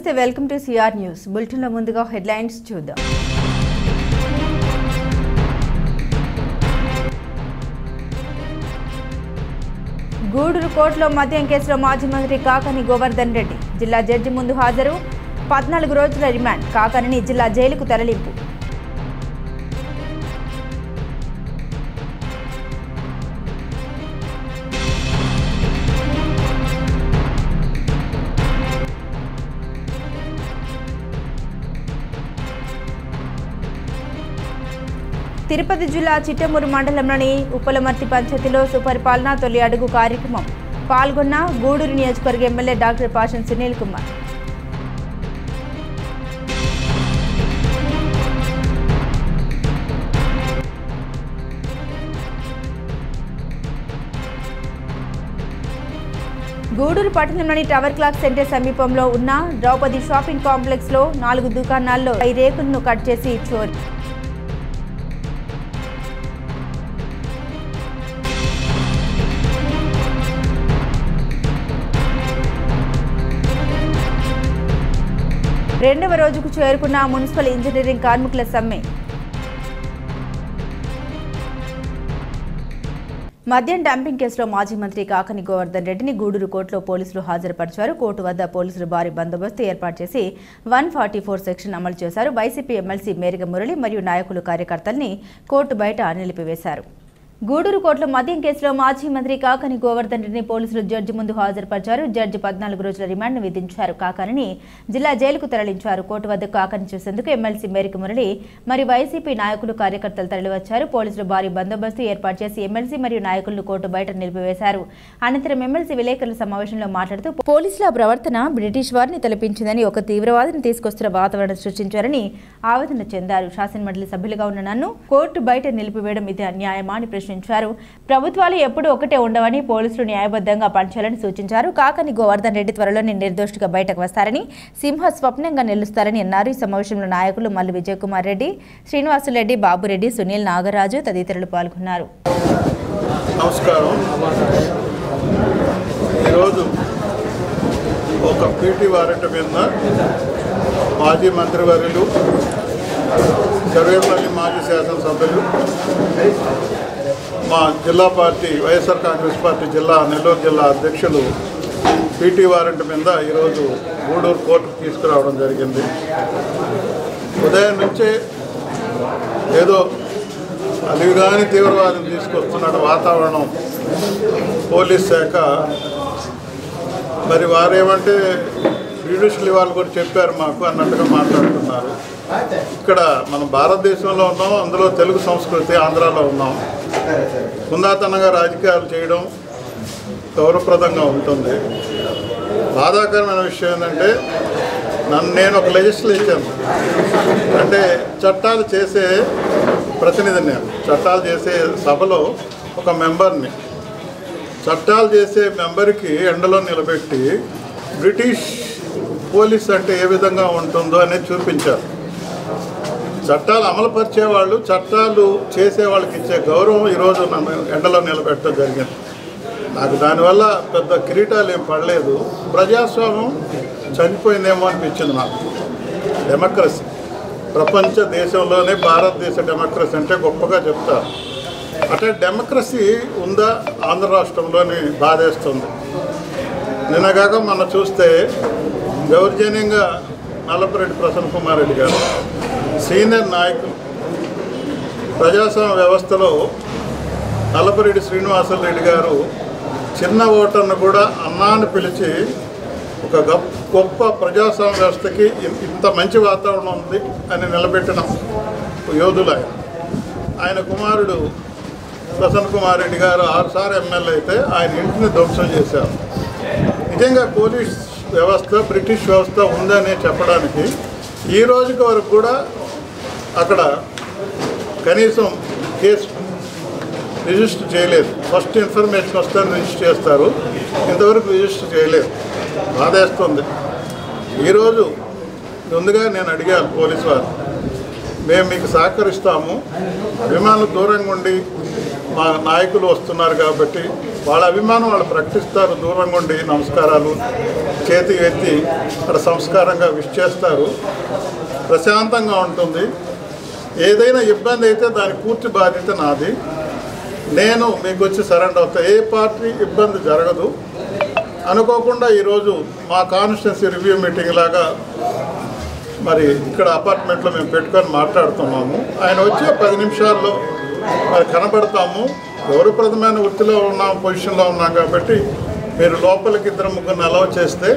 నమస్తే welcome to CR news bulletin లో ముందుగా హెడ్లైన్స్ చూద్దాం. గూడూరు కోర్టులో మద్యం కేసులో మాజీ మంత్రి కాకాని గోవర్ధన్ రెడ్డి జిల్లా జడ్జి ముందు హాజరు. 14 రోజుల రిమాండ్. కాకానిని జిల్లా జైలుకు తరలింపు. తిరుపతి జిల్లా చిట్టమూరు మండలంలోని ఉప్పలమర్తి పంచాయతీలో సుపరిపాలన తొలి అడుగు కార్యక్రమం పాల్గొన్న గూడూరు నియోజకవర్గ ఎమ్మెల్యే డాక్టర్ పాషన్ సునీల్ కుమార్. గూడూరు పట్టణంలోని టవర్ క్లాక్ సెంటర్ సమీపంలో ఉన్న ద్రౌపది షాపింగ్ కాంప్లెక్స్ లో 4 దుకాణాల్లో 5 రేకులను కట్ చేసి చోరీ. రెండవ రోజుకు చేరుకున్న మున్సిపల్ ఇంజనీరింగ్ కార్మికుల సమ్మె. మద్యం డంపింగ్ కేసులో మాజీ మంత్రి కాకాని గోవర్ధన్ రెడ్డిని గూడూరు కోర్టులో పోలీసులు హాజరుపరిచారు. కోర్టు వద్ద పోలీసులు భారీ బందోబస్తు ఏర్పాటు చేసి 144 సెక్షన్ అమలు చేశారు. వైసీపీ ఎమ్మెల్సీ మేరిగ మురళి మరియు నాయకులు కార్యకర్తల్ని కోర్టు బయట నిలిపివేశారు. గూడూరు కోర్టులో మద్యం కేసులో మాజీ మంత్రి కాకాని గోవర్ధన్ రెడ్డిని పోలీసులు జడ్జి ముందు హాజరుపరిచారు. జడ్జి 14 రోజుల రిమాండ్ను విధించారు. కాకానిని జిల్లా జైలుకు తరలించారు. కోర్టు వద్ద కాకాని చూసేందుకు ఎమ్మెల్సీ మేరిక మురళి మరియు వైసీపీ నాయకులు కార్యకర్తలు తరలివచ్చారు. పోలీసులు భారీ బందోబస్తు ఏర్పాటు చేసి ఎమ్మెల్సీ మరియు నాయకులను కోర్టు బయట నిలిపివేశారు. అనంతరం ఎమ్మెల్సీ విలేకరుల సమావేశంలో మాట్లాడుతూ పోలీసుల ప్రవర్తన బ్రిటిష్ వారిని తలపించిందని, ఒక తీవ్రవాదిని తీసుకొస్తున్న వాతావరణం సృష్టించారని ఆవేదన చెందారు. శాసనమండలి సభ్యులుగా ఉన్న నన్ను కోర్టు బయట నిలిపివేయడం ఇది అన్యాయమా అని ప్రశ్నించారు. ప్రభుత్వాలు ఎప్పుడూ ఒకటే ఉండవని, పోలీసులు న్యాయబద్ధంగా పనిచేయాలని సూచించారు. కాకాని గోవర్ధన్ రెడ్డి త్వరలోనే నిర్దోషిగా బయటకు వస్తారని, సింహ స్వప్నంగా నిలుస్తారని అన్నారు. ఈ సమావేశంలో నాయకులు మల్లు విజయ్ కుమార్ రెడ్డి, శ్రీనివాసులరెడ్డి, బాబురెడ్డి, సునీల్, నాగరాజు తదితరులు పాల్గొన్నారు. నమస్కారం. ఈరోజు ఒక పీటీ వారెంట్ మీద మాజీ మంత్రివర్యులు, సర్వేపల్లి మాజీ శాసనసభ్యులు, మా జిల్లా పార్టీ వైఎస్ఆర్ కాంగ్రెస్ పార్టీ నెల్లూరు జిల్లా అధ్యక్షులు పీటీ వారెంట్ మీద ఈరోజు గూడూరు కోర్టుకు తీసుకురావడం జరిగింది. ఉదయం నుంచే ఏదో అలివిగాని తీవ్రవాదం తీసుకొస్తున్న వాతావరణం పోలీస్ శాఖ, మరి వారేమంటే జ్యుడిషియల్ వాళ్ళు కూడా చెప్పారు మాకు అన్నట్టుగా మాట్లాడుతున్నారు. ఇక్కడ మనం భారతదేశంలో ఉన్నాం, అందులో తెలుగు సంస్కృతి ఆంధ్రాలో ఉన్నాం. హుందాతనంగా రాజకీయాలు చేయడం గౌరవప్రదంగా ఉంటుంది. బాధాకరమైన విషయం ఏంటంటే నేను ఒక లెజిస్లేచర్, అంటే చట్టాలు చేసే ప్రతినిధిని, నేను చట్టాలు చేసే సభలో ఒక మెంబర్ని. చట్టాలు చేసే మెంబర్కి ఎండలో నిలబెట్టి బ్రిటిష్ పోలీస్ అంటే ఏ విధంగా ఉంటుందో అనేది చూపించారు. చట్టాలు అమలుపరిచేవాళ్ళు, చట్టాలు చేసేవాళ్ళకి ఇచ్చే గౌరవం ఈరోజు నన్ను ఎండలో నిలబెట్టడం జరిగింది. నాకు దానివల్ల పెద్ద కిరీటాలు ఏం పడలేదు. ప్రజాస్వామ్యం చనిపోయిందేమో అనిపించింది నాకు. డెమోక్రసీ ప్రపంచ దేశంలోనే భారతదేశ డెమోక్రసీ అంటే గొప్పగా చెప్తారు. అంటే డెమోక్రసీ ఉందా ఆంధ్ర రాష్ట్రంలోని బాధేస్తుంది. నిన్నగాక మనం చూస్తే దౌర్జన్యంగా నల్లపురెడ్డి ప్రసన్న కుమార్ రెడ్డి గారు, సీనియర్ నాయకులు, ప్రజాస్వామ్య వ్యవస్థలో నల్లపురెడ్డి శ్రీనివాసులరెడ్డి గారు చిన్న ఓటర్ను కూడా అన్నాన్ని పిలిచి ఒక గొప్ప ప్రజాస్వామ్య వ్యవస్థకి ఇంత మంచి వాతావరణం ఉంది అని నిలబెట్టిన యోధులు ఆయన కుమారుడు ప్రసన్న కుమార్ రెడ్డి గారు 6 సార్లు ఎమ్మెల్యే అయితే ఆయన ఇంటిని ధ్వంసం చేశారు. నిజంగా పోలీస్ వ్యవస్థ బ్రిటిష్ వ్యవస్థ ఉందని చెప్పడానికి ఈ రోజుకి వరకు కూడా అక్కడ కనీసం కేసు రిజిస్టర్ చేయలేదు. ఫస్ట్ ఇన్ఫర్మేషన్ వస్తే రిజిస్టర్ చేస్తారు, ఇంతవరకు రిజిస్టర్ చేయలేదు. బాధేస్తుంది. ఈరోజు ముందుగా నేను అడిగాను పోలీసు వారు, మేము మీకు సహకరిస్తాము, విమానం దూరంగా ఉండి మా నాయకులు వస్తున్నారు కాబట్టి వాళ్ళ అభిమానం వాళ్ళు ప్రకటిస్తారు, దూరంగా ఉండి నమస్కారాలు చేతి ఎత్తి అక్కడ సంస్కారంగా విష్ చేస్తారు. ప్రశాంతంగా ఉంటుంది. ఏదైనా ఇబ్బంది అయితే దాని పూర్తి బాధ్యత నాది. నేను మీకు వచ్చి సరెండర్ అవుతా. ఏ పార్టీ ఇబ్బంది జరగదు. అనుకోకుండా ఈరోజు మా కాన్స్టిట్యున్సీ రివ్యూ మీటింగ్ లాగా మరి ఇక్కడ అపార్ట్మెంట్లో మేము పెట్టుకొని మాట్లాడుతున్నాము. ఆయన వచ్చే 10 నిమిషాల్లో మరి కనబడతాము. గౌరవప్రదమైన వృత్తిలో ఉన్నాం, పొజిషన్లో ఉన్నాం కాబట్టి మీరు లోపలికి 2-3 అలౌ చేస్తే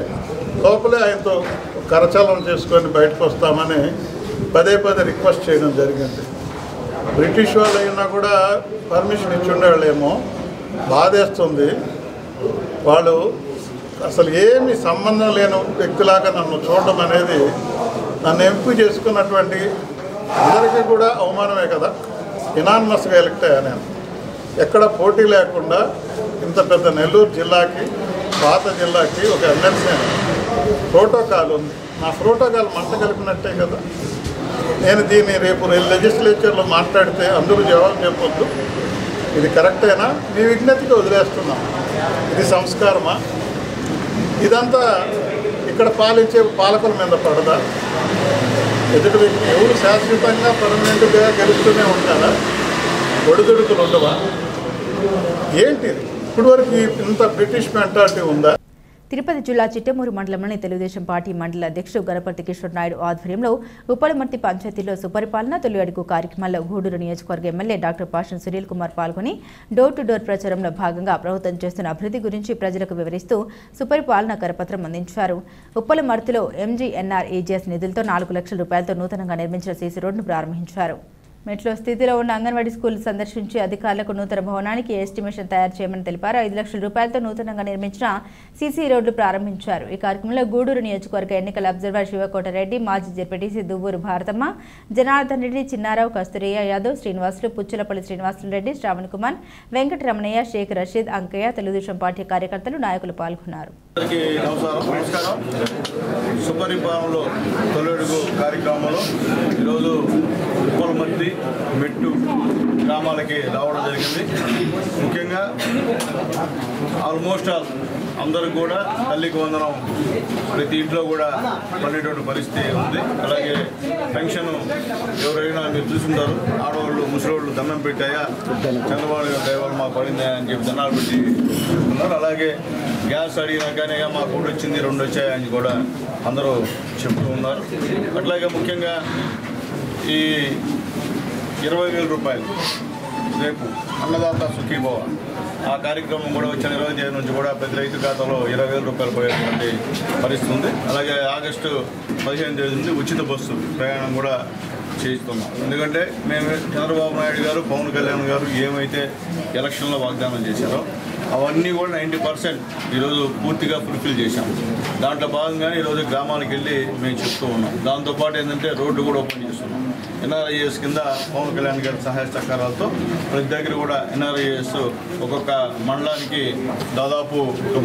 లోపలే ఆయనతో కరచాలనం చేసుకొని బయటకు వస్తామని పదే రిక్వెస్ట్ చేయడం జరిగింది. బ్రిటిష్ వాళ్ళు అయినా కూడా పర్మిషన్ ఇచ్చి ఉండేవాళ్ళేమో. బాధేస్తుంది. వాళ్ళు అసలు ఏమి సంబంధం లేని వ్యక్తిలాగా నన్ను చూడడం అనేది నన్ను ఎంపిక చేసుకున్నటువంటి అందరికీ కూడా అవమానమే కదా. ఇనానిమస్గా ఎలక్ట్ అయ్యా నేను. ఎక్కడ పోటీ లేకుండా ఇంత పెద్ద నెల్లూరు జిల్లాకి, పాత జిల్లాకి ఒక ఎమ్మెల్సీ ప్రోటోకాల్ ఉంది. నా ప్రోటోకాల్ మంట కలిపినట్టే కదా. నేను దీన్ని రేపు లెజిస్లేచర్లో మాట్లాడితే అందరూ జవాబు చెప్పొద్దు. ఇది కరెక్టేనా? మీ విజ్ఞతకి వదిలేస్తున్నాం. ఇది సంస్కారమా? ఇదంతా ఇక్కడ పాలించే పాలకుల మీద పడదా? ఎదుటి వ్యక్తి ఎవరు శాశ్వతంగా పర్మనెంట్గా గెలుస్తూనే ఉంటారా? ఒడిదుడుకులు ఉండవా? ఏంటిది? ఇప్పటివరకు ఇంత బ్రిటిష్ మెంటాలిటీ ఉందా? తిరుపతి జిల్లా చిట్టమూరు మండలంలోని తెలుగుదేశం పార్టీ మండల అధ్యక్షుడు గణపతి కిషోర్ నాయుడు ఆధ్వర్యంలో ఉప్పలమర్తి పంచాయతీలో సుపరిపాలన తొలి అడుగు కార్యక్రమంలో గూడూరు నియోజకవర్గ ఎమ్మెల్యే డాక్టర్ పాషన్ సునీల్ కుమార్ పాల్గొని డోర్ టు డోర్ ప్రచారంలో భాగంగా ప్రభుత్వం చేస్తున్న అభివృద్ధి గురించి ప్రజలకు వివరిస్తూ సుపరిపాలన కరపత్రం అందించారు. ఉప్పలమర్తిలో MGNREGS నిధులతో 4 లక్షల రూపాయలతో నూతనంగా నిర్మించిన సీసీ రోడ్డును ప్రారంభించారు. మెట్లో స్థితిలో ఉన్న అంగన్వాడీ స్కూల్ సందర్శించి అధికారులకు నూతన భవనానికి ఎస్టిమేషన్ తయారు చేయమని తెలిపారు. 5 లక్షల రూపాయలతో నూతనంగా నిర్మించిన సీసీ రోడ్లు ప్రారంభించారు. ఈ కార్యక్రమంలో గూడూరు నియోజకవర్గ ఎన్నికల అబ్జర్వర్ శివకోటరెడ్డి, మాజీ జెడ్పీటీసీ దువ్వూరు భారతమ్మ, జనార్దన్ రెడ్డి, చిన్నారావు, కస్తూరియా యాదవ్, శ్రీనివాసులు, పుచ్చలపల్లి శ్రీనివాసులు రెడ్డి, శ్రావణ్ కుమార్, వెంకటరమణయ్య, షేక్ రషీద్, అంకయ్య, తెలుగుదేశం పార్టీ కార్యకర్తలు, నాయకులు పాల్గొన్నారు. సుపరిపాలనలో తొలడుగు కార్యక్రమంలో ఈరోజు ఉప్పలమర్తి మెట్టు గ్రామాలకి రావడం జరిగింది. ముఖ్యంగా ఆల్మోస్ట్ అందరూ కూడా తల్లికి వందనం ప్రతి ఇంట్లో కూడా పడేటువంటి పరిస్థితి ఉంది. అలాగే పెన్షన్ ఎవరైనా మీరు చూస్తుంటారు, ఆడవాళ్ళు ముసలివాళ్ళు దండం పెట్టాయా చంద్రబాబు గారి దైవాలు మాకు పడిందా అని చెప్పి దండాలు పెట్టి ఉన్నారు. అలాగే గ్యాస్ అడిగినాకనే మాకు 1 వచ్చింది 2 వచ్చాయని కూడా అందరూ చెప్తూ ఉన్నారు. అట్లాగే ముఖ్యంగా ఈ 20,000 రూపాయలు రేపు అన్నదాత సుఖీభవ ఆ కార్యక్రమం కూడా వచ్చిన 20 తేదీ నుంచి కూడా ప్రతి రైతు ఖాతాలో 20,000 రూపాయలు పోయేటువంటి పరిస్థితి ఉంది. అలాగే ఆగస్టు 15 తేదీ నుండి ఉచిత బస్సు ప్రయాణం కూడా చేయిస్తున్నాం. ఎందుకంటే మేము చంద్రబాబు నాయుడు గారు, పవన్ కళ్యాణ్ గారు ఏమైతే ఎలక్షన్లో వాగ్దానం చేశారో అవన్నీ కూడా 90% ఈరోజు పూర్తిగా ఫుల్ఫిల్ చేశాం. దాంట్లో భాగంగానే ఈరోజు గ్రామాలకు వెళ్ళి మేము చెప్తూ ఉన్నాం. దాంతోపాటు ఏంటంటే రోడ్డు కూడా ఓపెన్ చేస్తున్నాం. NRIS కింద పవన్ కళ్యాణ్ గారి సహాయ సహకారాలతో ప్రతి దగ్గర కూడా NRIS ఒక్కొక్క మండలానికి దాదాపు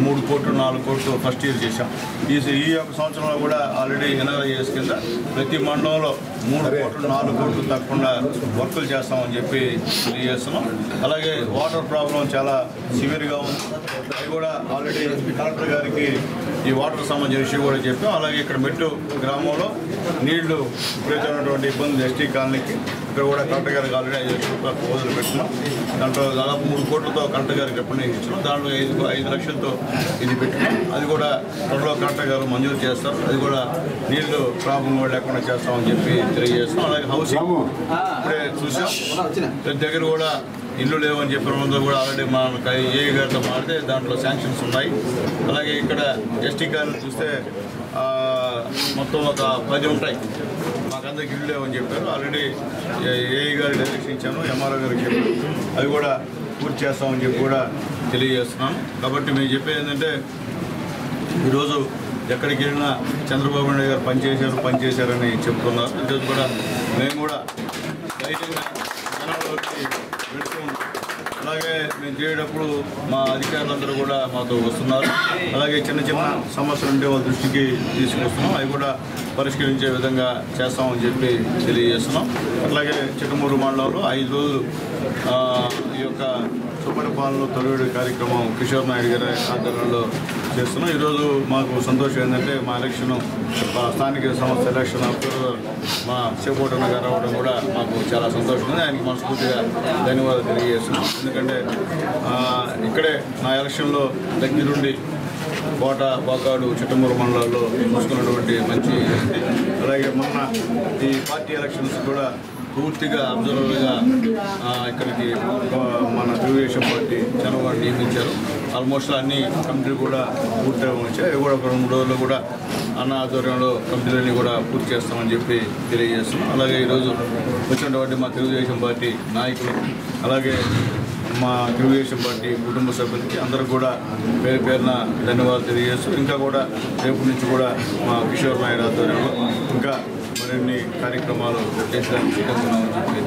3 కోట్లు 4 కోట్లు ఫస్ట్ ఇయర్ చేశాం. ఈ యొక్క సంవత్సరంలో కూడా ఆల్రెడీ NRIS కింద ప్రతి మండలంలో 3 కోట్లు 4 కోట్లు తప్పకుండా వర్కులు చేస్తామని చెప్పి తెలియజేస్తున్నాం. అలాగే వాటర్ ప్రాబ్లం చాలా సివియర్గా ఉంది. అది కూడా ఆల్రెడీ కలెక్టర్ గారికి ఈ వాటర్ సంబంధించిన విషయం కూడా చెప్పాం. అలాగే ఇక్కడ మెట్టు గ్రామంలో నీళ్లు విపరీతమైనటువంటి ఇబ్బందులు ఎస్టీ కాలనీకి ఇక్కడ కూడా కలెక్టర్ గారికి ఆల్రెడీ 5 లక్షల రూపాయల ప్రపోజల్ పెట్టుకున్నాం. దాంట్లో దాదాపు 3 కోట్లతో కలెక్టర్ గారికి రిప్రజెంట్ ఇచ్చినాం. దాంట్లో 5 లక్షలతో ఇది పెట్టుకున్నాం. అది కూడా త్వరలో కలెక్టర్ గారు మంజూరు చేస్తారు. అది కూడా నీళ్లు ప్రాబ్లం కూడా లేకుండా చేస్తామని చెప్పి తెలియజేస్తాం. అలాగే హౌసింగ్ ఇప్పుడే చూసాం, ప్రతి దగ్గర కూడా ఇల్లు లేవని చెప్పిన వాళ్ళందరూ కూడా ఆల్రెడీ మన ఏ గారితో మారితే దాంట్లో శాంక్షన్స్ ఉన్నాయి. అలాగే ఇక్కడ ఎస్టీ కాలనీ చూస్తే మొత్తం ఒక 10 ఉంటాయి. మాకందరికి ఇల్లు లేవని చెప్పారు. ఆల్రెడీ ఏఈ గారి డైరెక్షన్ ఇచ్చాను, MRO గారికి చెప్పాను. అవి కూడా పూర్తి చేస్తామని చెప్పి కూడా తెలియజేస్తున్నాను. కాబట్టి మేము చెప్పేది ఏంటంటే ఈరోజు ఎక్కడికి వెళ్ళినా చంద్రబాబు నాయుడు గారు పనిచేశారని చెప్తున్నారు. ఈరోజు కూడా మేము కూడా ధైర్యంగా జనాల్లోకి వెళ్తూ అలాగే మేము తిరిగేటప్పుడు మా అధికారులందరూ కూడా మాతో వస్తున్నారు. అలాగే చిన్న చిన్న సమస్యలు ఉంటే వాళ్ళ దృష్టికి తీసుకొస్తున్నాం, అవి కూడా పరిష్కరించే విధంగా చేస్తామని చెప్పి తెలియజేస్తున్నాం. అట్లాగే చిట్టమూరు మండలంలో 5 రోజులు ఈ యొక్క సుపరిపాలనలో తొలివేడు కార్యక్రమం కిషోర్ నాయుడు గారి ఆధ్వర్యంలో చేస్తున్నాం. ఈరోజు మాకు సంతోషం ఏంటంటే మా ఎలక్షన్ స్థానిక సంస్థ ఎలక్షన్ అబ్జర్వర్ మా శివకోటన్న గారు రావడం కూడా మాకు చాలా సంతోషం ఉంది. ఆయనకి మనస్ఫూర్తిగా ధన్యవాదాలు తెలియజేస్తున్నాం. ఎందుకంటే ఇక్కడే నా ఎలక్షన్లో దగ్గరుండి కోట, బాకాడు, చిట్టమూరు మండలాల్లో చూసుకున్నటువంటి మంచి. అలాగే మొన్న ఈ పార్టీ ఎలక్షన్స్ కూడా పూర్తిగా అబ్జర్వర్గా ఇక్కడికి మన తెలుగుదేశం పార్టీ చంద్రబాబు నియమించారు. ఆల్మోస్ట్ అన్ని కమిటీలు కూడా పూర్తిగా వచ్చాయి. అవి కూడా 2-3 రోజుల్లో కూడా అన్న ఆధ్వర్యంలో కమిటీలన్నీ కూడా పూర్తి చేస్తామని చెప్పి తెలియజేస్తున్నాం. అలాగే ఈరోజు వచ్చినటువంటి మా తెలుగుదేశం పార్టీ నాయకులు, అలాగే మా తెలుగుదేశం పార్టీ కుటుంబ సభ్యులకి అందరూ కూడా పేరు పేరున ధన్యవాదాలు తెలియజేస్తూ ఇంకా కూడా రేపు నుంచి కూడా మా కిషోర్ నాయుడు ఆధ్వర్యంలో ఇంకా మరిన్ని కార్యక్రమాలు చేసడానికి సిద్ధంగా చెప్పి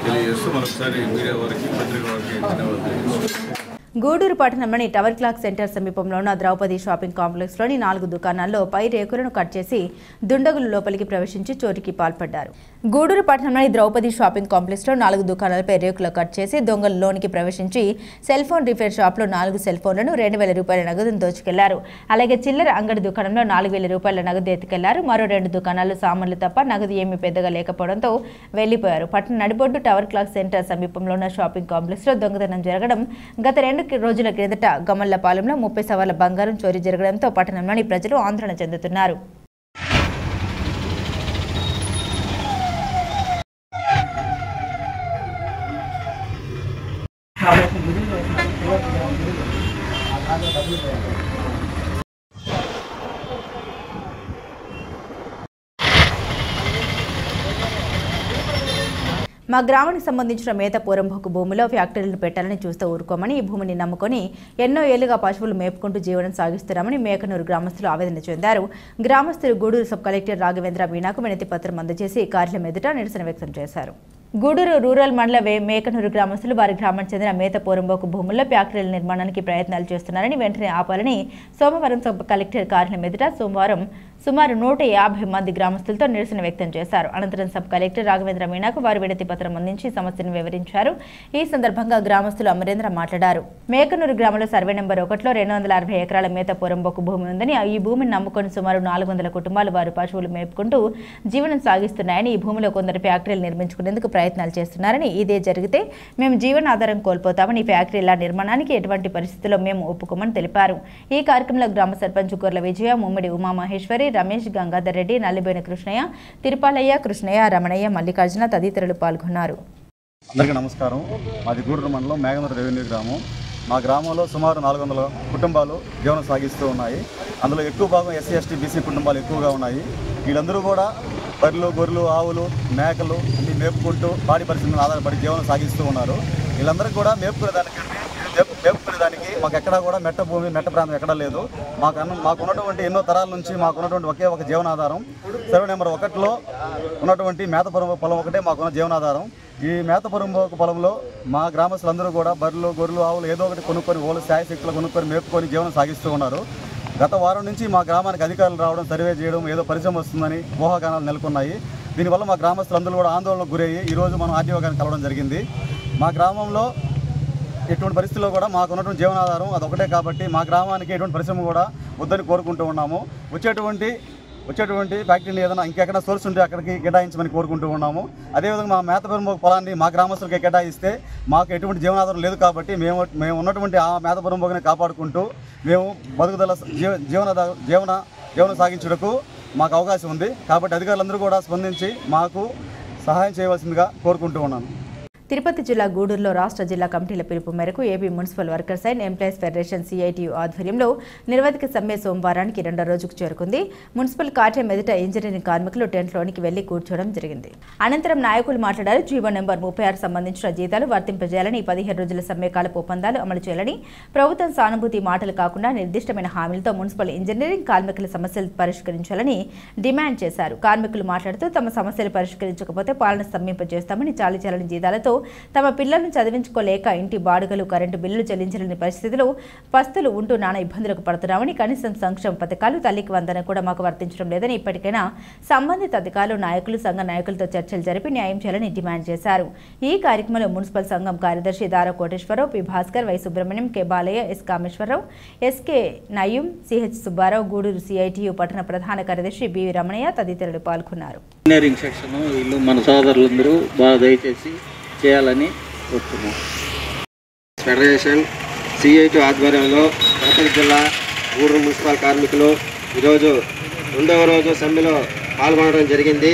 తెలియజేస్తూ మరొకసారి మీడియా వారికి, పత్రిక వారికి ధన్యవాదాలు తెలియజేస్తున్నాం. గూడూరు పట్టణంలోని టవర్ క్లాక్ సెంటర్ సమీపంలో ఉన్న ద్రౌపది షాపింగ్ కాంప్లెక్స్లోని 4 దుకాణాల్లో పై రేకులను కట్ చేసి దుండగులు లోపలికి ప్రవేశించి చోరీకి పాల్పడ్డారు. గూడూరు పట్టణంలోని ద్రౌపది షాపింగ్ కాంప్లెక్స్లో 4 దుకాణాలపై రేకులు కట్ చేసి దొంగలు లోనికి ప్రవేశించి సెల్ ఫోన్ రిపేర్ షాప్లో 4 సెల్ ఫోన్లను 2,000 రూపాయల నగదును దోచుకెళ్లారు. అలాగే చిల్లర అంగడి దుకాణంలో 4,000 రూపాయల నగదు ఎత్తుకెళ్లారు. మరో 2 దుకాణాలు సామాన్లు తప్ప నగదు ఏమీ పెద్దగా లేకపోవడంతో వెళ్లిపోయారు. పట్టణ నడిబొడ్డు టవర్ క్లాక్ సెంటర్ సమీపంలో ఉన్న షాపింగ్ కాంప్లెక్స్లో దొంగతనం జరగడం గత 2 రోజుల క్రిందట గమల్లపాలెంలో 30 సవర్ల బంగారం చోరీ జరగడంతో పట్టణంలోని ప్రజలు ఆందోళన చెందుతున్నారు. మా గ్రామానికి సంబంధించిన మేత పోరంబోకు భూమిలో ఫ్యాక్టరీలు పెట్టాలని చూస్తూ ఊరుకోమని, ఈ భూమిని నమ్ముకొని ఎన్నో ఏళ్లుగా పశువులు మేపుకుంటూ జీవనం సాగిస్తున్నామని మేకనూరు గ్రామస్తులు ఆవేదన చెందారు. గ్రామస్తులు గూడూరు సబ్ కలెక్టర్ రాఘవేంద్ర మీనాకు వినతి పత్రం అందజేసి కార్యాలయం ఎదుట నిరసన వ్యక్తం చేశారు. గూడూరు రూరల్ మండల మేకనూరు గ్రామస్తులు వారి గ్రామానికి చెందిన మేత పోరంబోకు భూముల్లో ఫ్యాక్టరీల నిర్మాణానికి ప్రయత్నాలు చేస్తున్నారని, వెంటనే ఆపాలని సోమవారం సబ్ కలెక్టర్ కార్యాలయం ఎదుట సుమారు 150 మంది గ్రామస్తులతో నిరసన వ్యక్తం చేశారు. అనంతరం సబ్ కలెక్టర్ రాఘవేంద్ర మీనాకు వారి వినతి పత్రం అందించి సమస్యను వివరించారు. ఈ సందర్భంగా గ్రామస్తులు అమరేంద్ర మాట్లాడారు. మేకనూరు గ్రామంలో సర్వే నెంబర్ 1లో 260 ఎకరాల మేత పోరంబోకు భూమి ఉందని, ఈ భూమిని నమ్ముకొని సుమారు 400 కుటుంబాలు వారు పశువులు మేపుకుంటూ జీవనం సాగిస్తున్నాయని, ఈ భూమిలో కొందరు ఫ్యాక్టరీలు నిర్మించుకునేందుకు ప్రయత్నాలు చేస్తున్నారని, ఇదే జరిగితే మేము జీవనాధారం కోల్పోతామని, ఫ్యాక్టరీల నిర్మాణానికి ఎటువంటి పరిస్థితుల్లో మేము ఒప్పుకోమని తెలిపారు. ఈ కార్యక్రమంలో గ్రామ సర్పంచ్ గొర్ల విజయ, ముమ్మడి ఉమామహేశ్వరి, రమేష్, గంగాధర్ రెడ్డి, నల్లిబోయిన కృష్ణయ్య, తిరుపాలయ్య, కృష్ణయ్య, రమణయ్య, మల్లికార్జున తదితరులు పాల్గొన్నారు. అందరికీ నమస్కారం. మాది గూడూరు మండలం మేఘనూరు రెవెన్యూ గ్రామం. మా గ్రామంలో సుమారు 400 కుటుంబాలు జీవనం సాగిస్తూ ఉన్నాయి. అందులో ఎక్కువ భాగం ఎస్సీ, ఎస్టీ, బీసీ కుటుంబాలు ఎక్కువగా ఉన్నాయి. వీళ్ళందరూ కూడా బర్రెలు, గొర్రెలు, ఆవులు, మేకలు అన్ని మేపుకుంటూ పాడి పరిశ్రమలు ఆధారపడి జీవనం సాగిస్తూ ఉన్నారు. వీళ్ళందరూ కూడా మేపుకునేదానికి మాకు ఎక్కడా కూడా మెట్ట భూమి, మెట్ట ప్రాంతం ఎక్కడా లేదు. మాకున్నటువంటి ఎన్నో తరాల నుంచి మాకున్నటువంటి ఒకే ఒక జీవనాధారం సర్వే నెంబర్ 1లో ఉన్నటువంటి మేత పొలం ఒకటే మాకున్న జీవనాధారం. ఈ మేత పొలంలో మా గ్రామస్తులందరూ కూడా బర్రెలు, గొర్రెలు, ఆవులు ఏదో ఒకటి కొనుక్కొని ఓళ్ళు శాయశక్తులు కొనుక్కొని మేపుకొని జీవనం సాగిస్తూ ఉన్నారు. గత వారం నుంచి మా గ్రామానికి అధికారులు రావడం, సర్వే చేయడం, ఏదో పరిశ్రమ వస్తుందని ఊహాగానాలు నెలకొన్నాయి. దీనివల్ల మా గ్రామస్తులందరూ కూడా ఆందోళనకు గురయ్యి ఈరోజు మనం ఆర్టీఓ గారిని కలవడం జరిగింది. మా గ్రామంలో ఎటువంటి పరిస్థితుల్లో కూడా మాకు ఉన్నటువంటి జీవనాధారం అదొకటే కాబట్టి మా గ్రామానికి ఎటువంటి పరిశ్రమ కూడా వద్దని కోరుకుంటూ ఉన్నాము. వచ్చేటువంటి ఫ్యాక్టరీని ఏదైనా ఇంకెక్కడ సోర్స్ ఉంటే అక్కడికి కేటాయించమని కోరుకుంటూ ఉన్నాము. అదేవిధంగా మా మేత పొలాన్ని మా గ్రామస్తులకి కేటాయిస్తే మాకు ఎటువంటి జీవనాధారం లేదు కాబట్టి మేము ఉన్నటువంటి ఆ మేత పొలంబోగుని కాపాడుకుంటూ మేము బతుకుదల జీవనం సాగించుటకు మాకు అవకాశం ఉంది. కాబట్టి అధికారులందరూ కూడా స్పందించి మాకు సహాయం చేయవలసిందిగా కోరుకుంటూ ఉన్నాను. తిరుపతి జిల్లా గూడూరులో రాష్ట్ర జిల్లా కమిటీల పిలుపు మేరకు AP municipal workers and employees federation CITU ఆధ్వర్యంలో నిర్వధిక సమ్మె సోమవారానికి 2వ రోజుకు చేరుకుంది. మున్సిపల్ కార్యాలయం ఎదుట ఇంజనీరింగ్ కార్మికులు టెంట్లోనికి వెళ్లి కూర్చోవడం జరిగింది. అనంతరం నాయకులు మాట్లాడారు. జీవో నెంబర్ 36 సంబంధించిన జీతాలు వర్తింపజేయాలని, 15 రోజుల సమ్మెకాలపు ఒప్పందాలు అమలు చేయాలని, ప్రభుత్వం సానుభూతి మాటలు కాకుండా నిర్దిష్టమైన హామీలతో మున్సిపల్ ఇంజనీరింగ్ కార్మికుల సమస్యలు పరిష్కరించాలని డిమాండ్ చేశారు. కార్మికులు మాట్లాడుతూ తమ సమస్యలు పరిష్కరించకపోతే పాలన స్తంభింపజేస్తామని, చాలీచాలని జీతాలతో తమ పిల్లలను చదివించుకోలేక ఇంటి బాడుగలు, కరెంటు బిల్లులు చెల్లించలేని పరిస్థితిలో పస్తులు ఉంటూ నానా ఇబ్బందులకు పడుతున్నామని, కనీసం సంక్షేమ పథకాలు, తల్లికి వందన కూడా మాకు వర్తించడం లేదని ఇప్పటికైనా సంబంధిత అధికారులు, నాయకులు, సంఘ నాయకులతో చర్చలు జరిపి న్యాయం చేయాలని డిమాండ్ చేశారు. ఈ కార్యక్రమంలో మున్సిపల్ సంఘం కార్యదర్శి Dara Koteswararao, P Bhaskar, Y Subrahmanyam, K Balayya, S Kameswararao, SK Nayum, CH Subbarao, Gudur CITU పట్టణ ప్రధాన కార్యదర్శి బి రమణయ్య తదితరులు పాల్గొన్నారు. ఇంజనీరింగ్ సెక్షన్ వీళ్ళు మన సోదరులందరూ బాగా దయచేసి చేయాలని కోరుతున్నాం. ఫెడరేషన్ సిఐటి ఆధ్వర్యంలో కడప జిల్లా గూడూరు మున్సిపల్ కార్మికులు ఈరోజు 2వ రోజు సమ్మెలో పాల్గొనడం జరిగింది.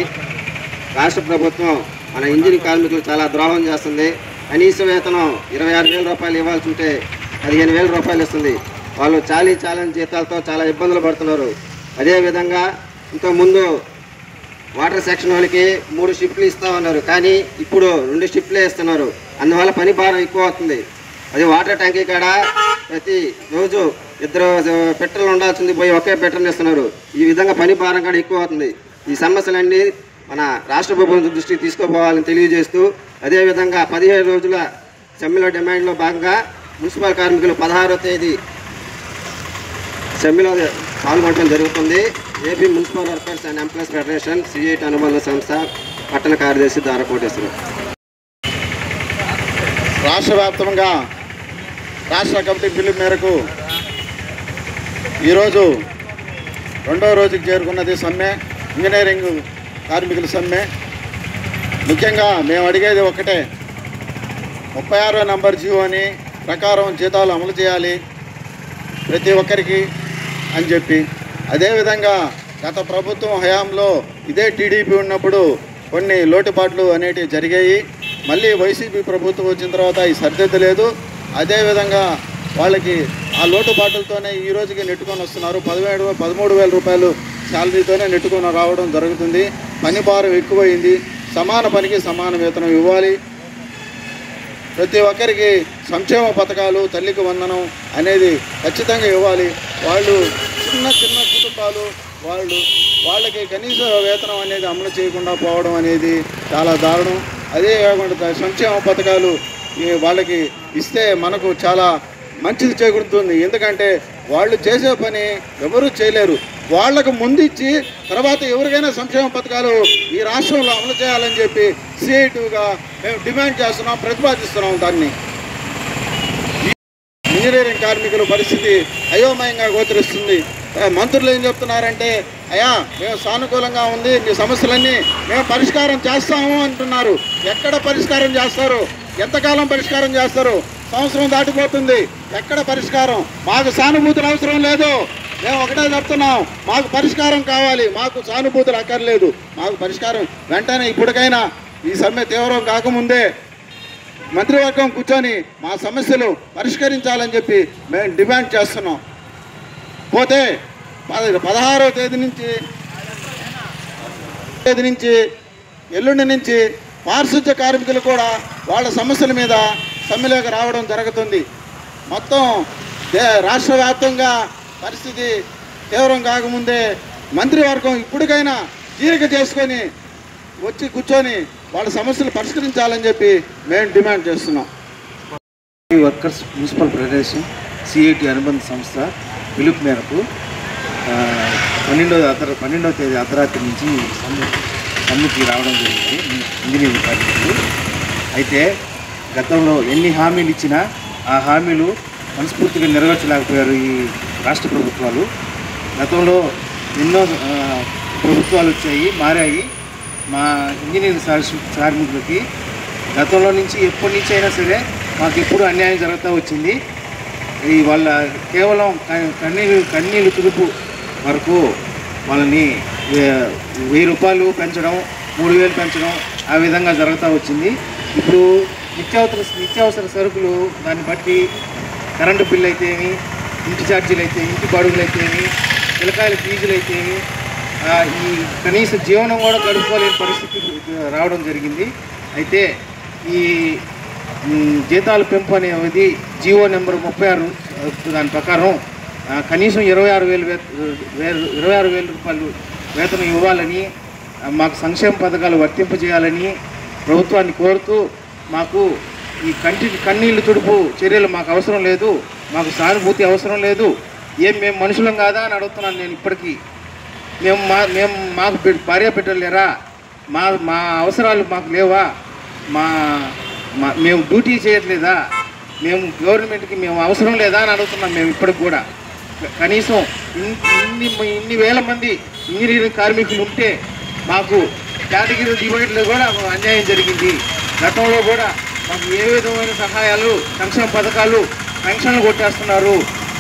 రాష్ట్ర ప్రభుత్వం మన ఇంజనీరింగ్ కార్మికులు చాలా ద్రోహం చేస్తుంది. కనీస వేతనం 26,000 రూపాయలు ఇవ్వాల్సి ఉంటే 15,000 రూపాయలు ఇస్తుంది. వాళ్ళు చాలని జీతాలతో చాలా ఇబ్బందులు పడుతున్నారు. అదేవిధంగా ఇంతకుముందు వాటర్ సెక్షన్ వాళ్ళకి 3 షిఫ్ట్లు ఇస్తూ ఉన్నారు, కానీ ఇప్పుడు 2 షిఫ్ట్లే ఇస్తున్నారు. అందువల్ల పని భారం ఎక్కువ అవుతుంది. అది వాటర్ ట్యాంకీ కాడ ప్రతి రోజు 2 పెట్టెలు ఉండాల్సింది పోయి ఒకే పెట్టెను ఇస్తున్నారు. ఈ విధంగా పని భారం కూడా ఎక్కువ అవుతుంది. ఈ సమస్యలన్నీ మన రాష్ట్ర ప్రభుత్వం దృష్టికి తీసుకుపోవాలని తెలియజేస్తూ, అదేవిధంగా 17 రోజుల సమ్మెలో డిమాండ్లో భాగంగా మున్సిపల్ కార్మికులు 16వ తేదీ సమ్మెలో పాల్గొనడం జరుగుతుంది. AP municipal workers and employees federation CIT అనుబంధ సంస్థ పట్టణ కార్యదర్శి దారా కోటేశ్వరరావు. రాష్ట్ర వ్యాప్తంగా రాష్ట్ర కమిటీ పిలుపు మేరకు ఈరోజు 2వ రోజుకి చేరుకున్నది సమ్మె, ఇంజనీరింగ్ కార్మికుల సమ్మె. ముఖ్యంగా మేము అడిగేది ఒకటే, 36వ నంబర్ జీవోని ప్రకారం జీతాలు అమలు చేయాలి ప్రతి ఒక్కరికి అని చెప్పి. అదేవిధంగా గత ప్రభుత్వం హయాంలో ఇదే టీడీపీ ఉన్నప్పుడు కొన్ని లోటుపాట్లు అనేటివి జరిగాయి. మళ్ళీ వైసీపీ ప్రభుత్వం వచ్చిన తర్వాత ఈ సరిదిద్దలేదు. అదేవిధంగా వాళ్ళకి ఆ లోటుపాట్లతోనే ఈ రోజుకి నెట్టుకొని వస్తున్నారు. 13,000 రూపాయలు శాలరీతోనే నెట్టుకొని రావడం జరుగుతుంది. పని భారం ఎక్కువైంది. సమాన పనికి సమాన వేతనం ఇవ్వాలి. ప్రతి ఒక్కరికి సంక్షేమ పథకాలు, తల్లికి వందనం అనేది ఖచ్చితంగా ఇవ్వాలి. వాళ్ళు చిన్న కుటుంబాలు, వాళ్ళకి కనీస వేతనం అనేది అమలు చేయకుండా పోవడం అనేది చాలా దారుణం. అదే కాకుండా సంక్షేమ పథకాలు వాళ్ళకి ఇస్తే మనకు చాలా మంచిది చేకూరుతుంది. ఎందుకంటే వాళ్ళు చేసే పని ఎవరూ చేయలేరు. వాళ్లకు ముందు ఇచ్చి తర్వాత ఎవరికైనా సంక్షేమ పథకాలు ఈ రాష్ట్రంలో అమలు చేయాలని చెప్పి సిఐటిగా మేము డిమాండ్ చేస్తున్నాం, ప్రతిపాదిస్తున్నాం. దాన్ని ఇంజనీరింగ్ కార్మికుల పరిస్థితి అయోమయంగా గోచరిస్తుంది. మంత్రులు ఏం చెప్తున్నారంటే, అయ్యా మేము సానుకూలంగా ఉంది, మీ సమస్యలన్నీ మేము పరిష్కారం చేస్తాము అంటున్నారు. ఎక్కడ పరిష్కారం చేస్తారు? ఎంతకాలం పరిష్కారం చేస్తారు? సంవత్సరం దాటిపోతుంది. ఎక్కడ పరిష్కారం? మాకు సానుభూతులు అవసరం లేదు. మేము ఒకటే చెప్తున్నాం, మాకు పరిష్కారం కావాలి. మాకు సానుభూతులు అక్కర్లేదు. మాకు పరిష్కారం వెంటనే ఇప్పటికైనా ఈ సమ్మె తీవ్రం కాకముందే మంత్రివర్గం కూర్చొని మా సమస్యలు పరిష్కరించాలని చెప్పి మేము డిమాండ్ చేస్తున్నాం. పోతే 16వ తేదీ నుంచి ఎల్లుండి నుంచి పారిశుద్ధ్య కార్మికులు కూడా వాళ్ళ సమస్యల మీద సమ్మెలోకి రావడం జరుగుతుంది. మొత్తం రాష్ట్ర వ్యాప్తంగా పరిస్థితి తీవ్రం కాకముందే మంత్రివర్గం ఇప్పటికైనా తీరిక చేసుకొని వచ్చి కూర్చొని వాళ్ళ సమస్యలు పరిష్కరించాలని చెప్పి మేము డిమాండ్ చేస్తున్నాం. వర్కర్స్ మున్సిపల్ ఫెడరేషన్ సిఐటి అనుబంధ సంస్థ పిలుపు మేరకు 12వ తేదీ అర్ధరాత్రి నుంచి సమ్మెకి రావడం జరిగింది ఇంజనీరింగ్ కార్మికులు. అయితే గతంలో ఎన్ని హామీలు ఇచ్చినా ఆ హామీలు మనస్ఫూర్తిగా నెరవేర్చలేకపోయారు ఈ రాష్ట్ర ప్రభుత్వాలు. గతంలో ఎన్నో ప్రభుత్వాలు వచ్చాయి, మారాయి. మా ఇంజనీరింగ్ కార్మికులకి గతంలో నుంచి ఎప్పటి నుంచి అయినా సరే మాకు ఎప్పుడు అన్యాయం జరుగుతూ వచ్చింది. వాళ్ళ కేవలం కన్నీళ్ళు తుడుపు వరకు వాళ్ళని 1000 రూపాయలు పెంచడం, 3000 పెంచడం, ఆ విధంగా జరుగుతూ వచ్చింది. ఇప్పుడు నిత్యావసర సరుకులు దాన్ని బట్టి కరెంటు బిల్లు అయితేమి, ఇంటి ఛార్జీలు అయితే, ఇంటి బాడుగులు అయితేమి, పిల్లకాయల ఫీజులు అయితేమి, ఈ కనీస జీవనం కూడా గడుపుకోలేని పరిస్థితి రావడం జరిగింది. అయితే ఈ జీతాల పెంపు అనేది జీవో నెంబర్ 36 దాని ప్రకారం కనీసం 26,000 రూపాయలు వేతనం ఇవ్వాలని, మాకు సంక్షేమ పథకాలు వర్తింపజేయాలని ప్రభుత్వాన్ని కోరుతూ మాకు ఈ కన్నీళ్లు తుడుపు చర్యలు మాకు అవసరం లేదు, మాకు సానుభూతి అవసరం లేదు. మేము మనుషులం కాదా అని అడుగుతున్నాను నేను ఇప్పటికీ. మాకు భార్య బిడ్డలు లేరా? మా అవసరాలు మాకు లేవా? మేము డ్యూటీ చేయట్లేదా? మేము గవర్నమెంట్కి మేము అవసరం లేదా అని అడుగుతున్నాం మేము ఇప్పటికి కూడా. కనీసం ఇన్ని వేల మంది ఇంజనీరింగ్ కార్మికులు ఉంటే మాకు కేటగిరీ డివైడ్లో కూడా అన్యాయం జరిగింది. గతంలో కూడా మాకు ఏ విధమైన సహాయాలు, సంక్షేమ పథకాలు, పెన్షన్లు కొట్టేస్తున్నారు,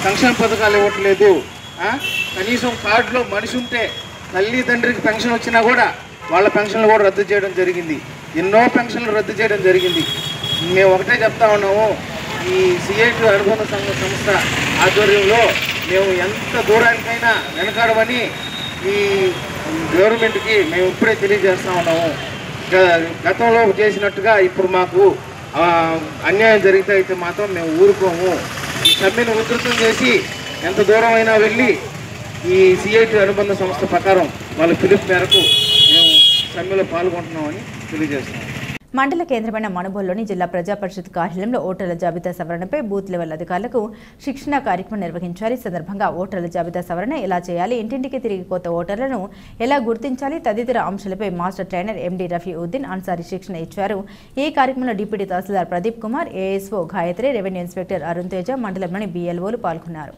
సంక్షేమ పథకాలు ఇవ్వట్లేదు. కనీసం కార్డులో మనిషి ఉంటే తల్లి తండ్రికి పెన్షన్ వచ్చినా కూడా వాళ్ళ పెన్షన్లు కూడా రద్దు చేయడం జరిగింది. ఎన్నో పెన్షన్లు రద్దు చేయడం జరిగింది. మేము ఒకటే చెప్తా ఉన్నాము, ఈ సిఐటి అనుబంధ సంస్థ ఆధ్వర్యంలో మేము ఎంత దూరానికైనా వెనకాడమని ఈ గవర్నమెంట్కి మేము ఇప్పుడే తెలియజేస్తూ ఉన్నాము. గతంలో చేసినట్టుగా ఇప్పుడు మాకు అన్యాయం జరిగితే అయితే మాత్రం మేము ఊరుకోము. ఈ సమ్మెను ఉధృతం చేసి ఎంత దూరం అయినా వెళ్ళి ఈ సిఐటి అనుబంధ సంస్థ ప్రకారం వాళ్ళ పిలుపు మేరకు మేము సమ్మెలో పాల్గొంటున్నామని తెలియజేస్తున్నాం. మండల కేంద్రమైన మనుబోలులోని జిల్లా ప్రజా పరిషత్ కార్యాలయంలో ఓటర్ల జాబితా సవరణపై బూత్ లెవెల్ అధికారులకు శిక్షణ కార్యక్రమం నిర్వహించారు. ఈ సందర్భంగా ఓటర్ల జాబితా సవరణ ఎలా చేయాలి, ఇంటింటికి తిరిగి కొత్త ఓటర్లను ఎలా గుర్తించాలి తదితర అంశాలపై master trainer MD Rafi Uddin Ansari శిక్షణ ఇచ్చారు. ఈ కార్యక్రమంలో deputy tahsildar Pradeep Kumar, ASO Gayatri, revenue inspector Arun Teja, మండలంలోని బిఎల్ఓలు పాల్గొన్నారు.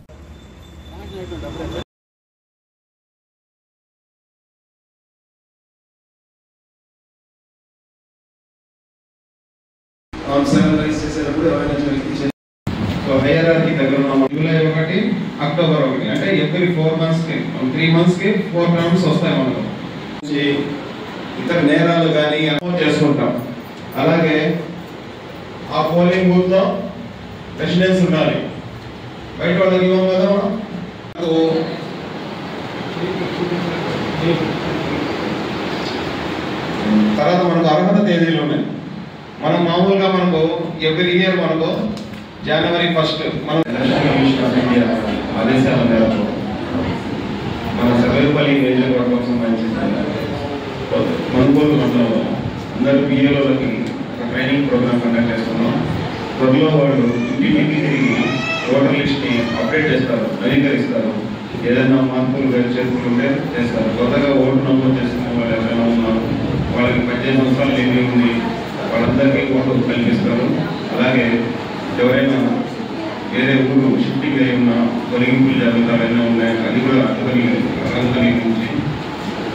చేసేటప్పుడు ఎవరైనా హైయరార్కీ దగ్గర ఉన్న జూలై 1, అక్టోబర్ 1 అంటే ఎవ్రీ 4 మంత్స్కి 3 మంత్స్కి 4 రౌండ్స్ వస్తాయి. మనకు ఇతర నేరాలు కానీ నమోదు చేసుకుంటాం. అలాగే ఆ పోలింగ్ బూత్ లో రెసిడెన్స్ ఉండాలి, బయట వాళ్ళకి ఇవ్వం కదా. తర్వాత మనకు అర్హత తేదీలు ఉన్నాయి. మనం మామూలుగా మనకు ఎవ్రీ ఇయర్ మనకు జనవరి 1 మనం ఎలక్షన్ కమిషన్ ఆఫ్ ఇండియా ఆదేశాల మేరకు మన సర్వేపల్లి నియోజకవర్గం సంబంధించిన మనుగోలు మండలంలో అందరూ బిఏలకి ట్రైనింగ్ ప్రోగ్రామ్ కండక్ట్ చేస్తున్నాం. త్వరలో వాళ్ళు ఇంటింటికి తిరిగి ఓటర్ లిస్ట్ని అప్డేట్ చేస్తారు, నవీకరిస్తారు. ఏదైనా మార్పులు చేతులు ఉంటే చేస్తారు. కొత్తగా ఓటు నమోదు చేసుకునే వాళ్ళు ఎవరైనా ఉన్నారు, వాళ్ళకి 18 సంవత్సరాలు ఏమీ ఉంది, వాళ్ళందరికీ ఓటు కల్పిస్తారు. అలాగే ఎవరైనా వేరే ఊరు షిఫ్టింగ్ అయి ఉన్న తొలగింపులు జరుగుతారు ఏమైనా ఉన్నాయి, అది కూడా అనుకలించి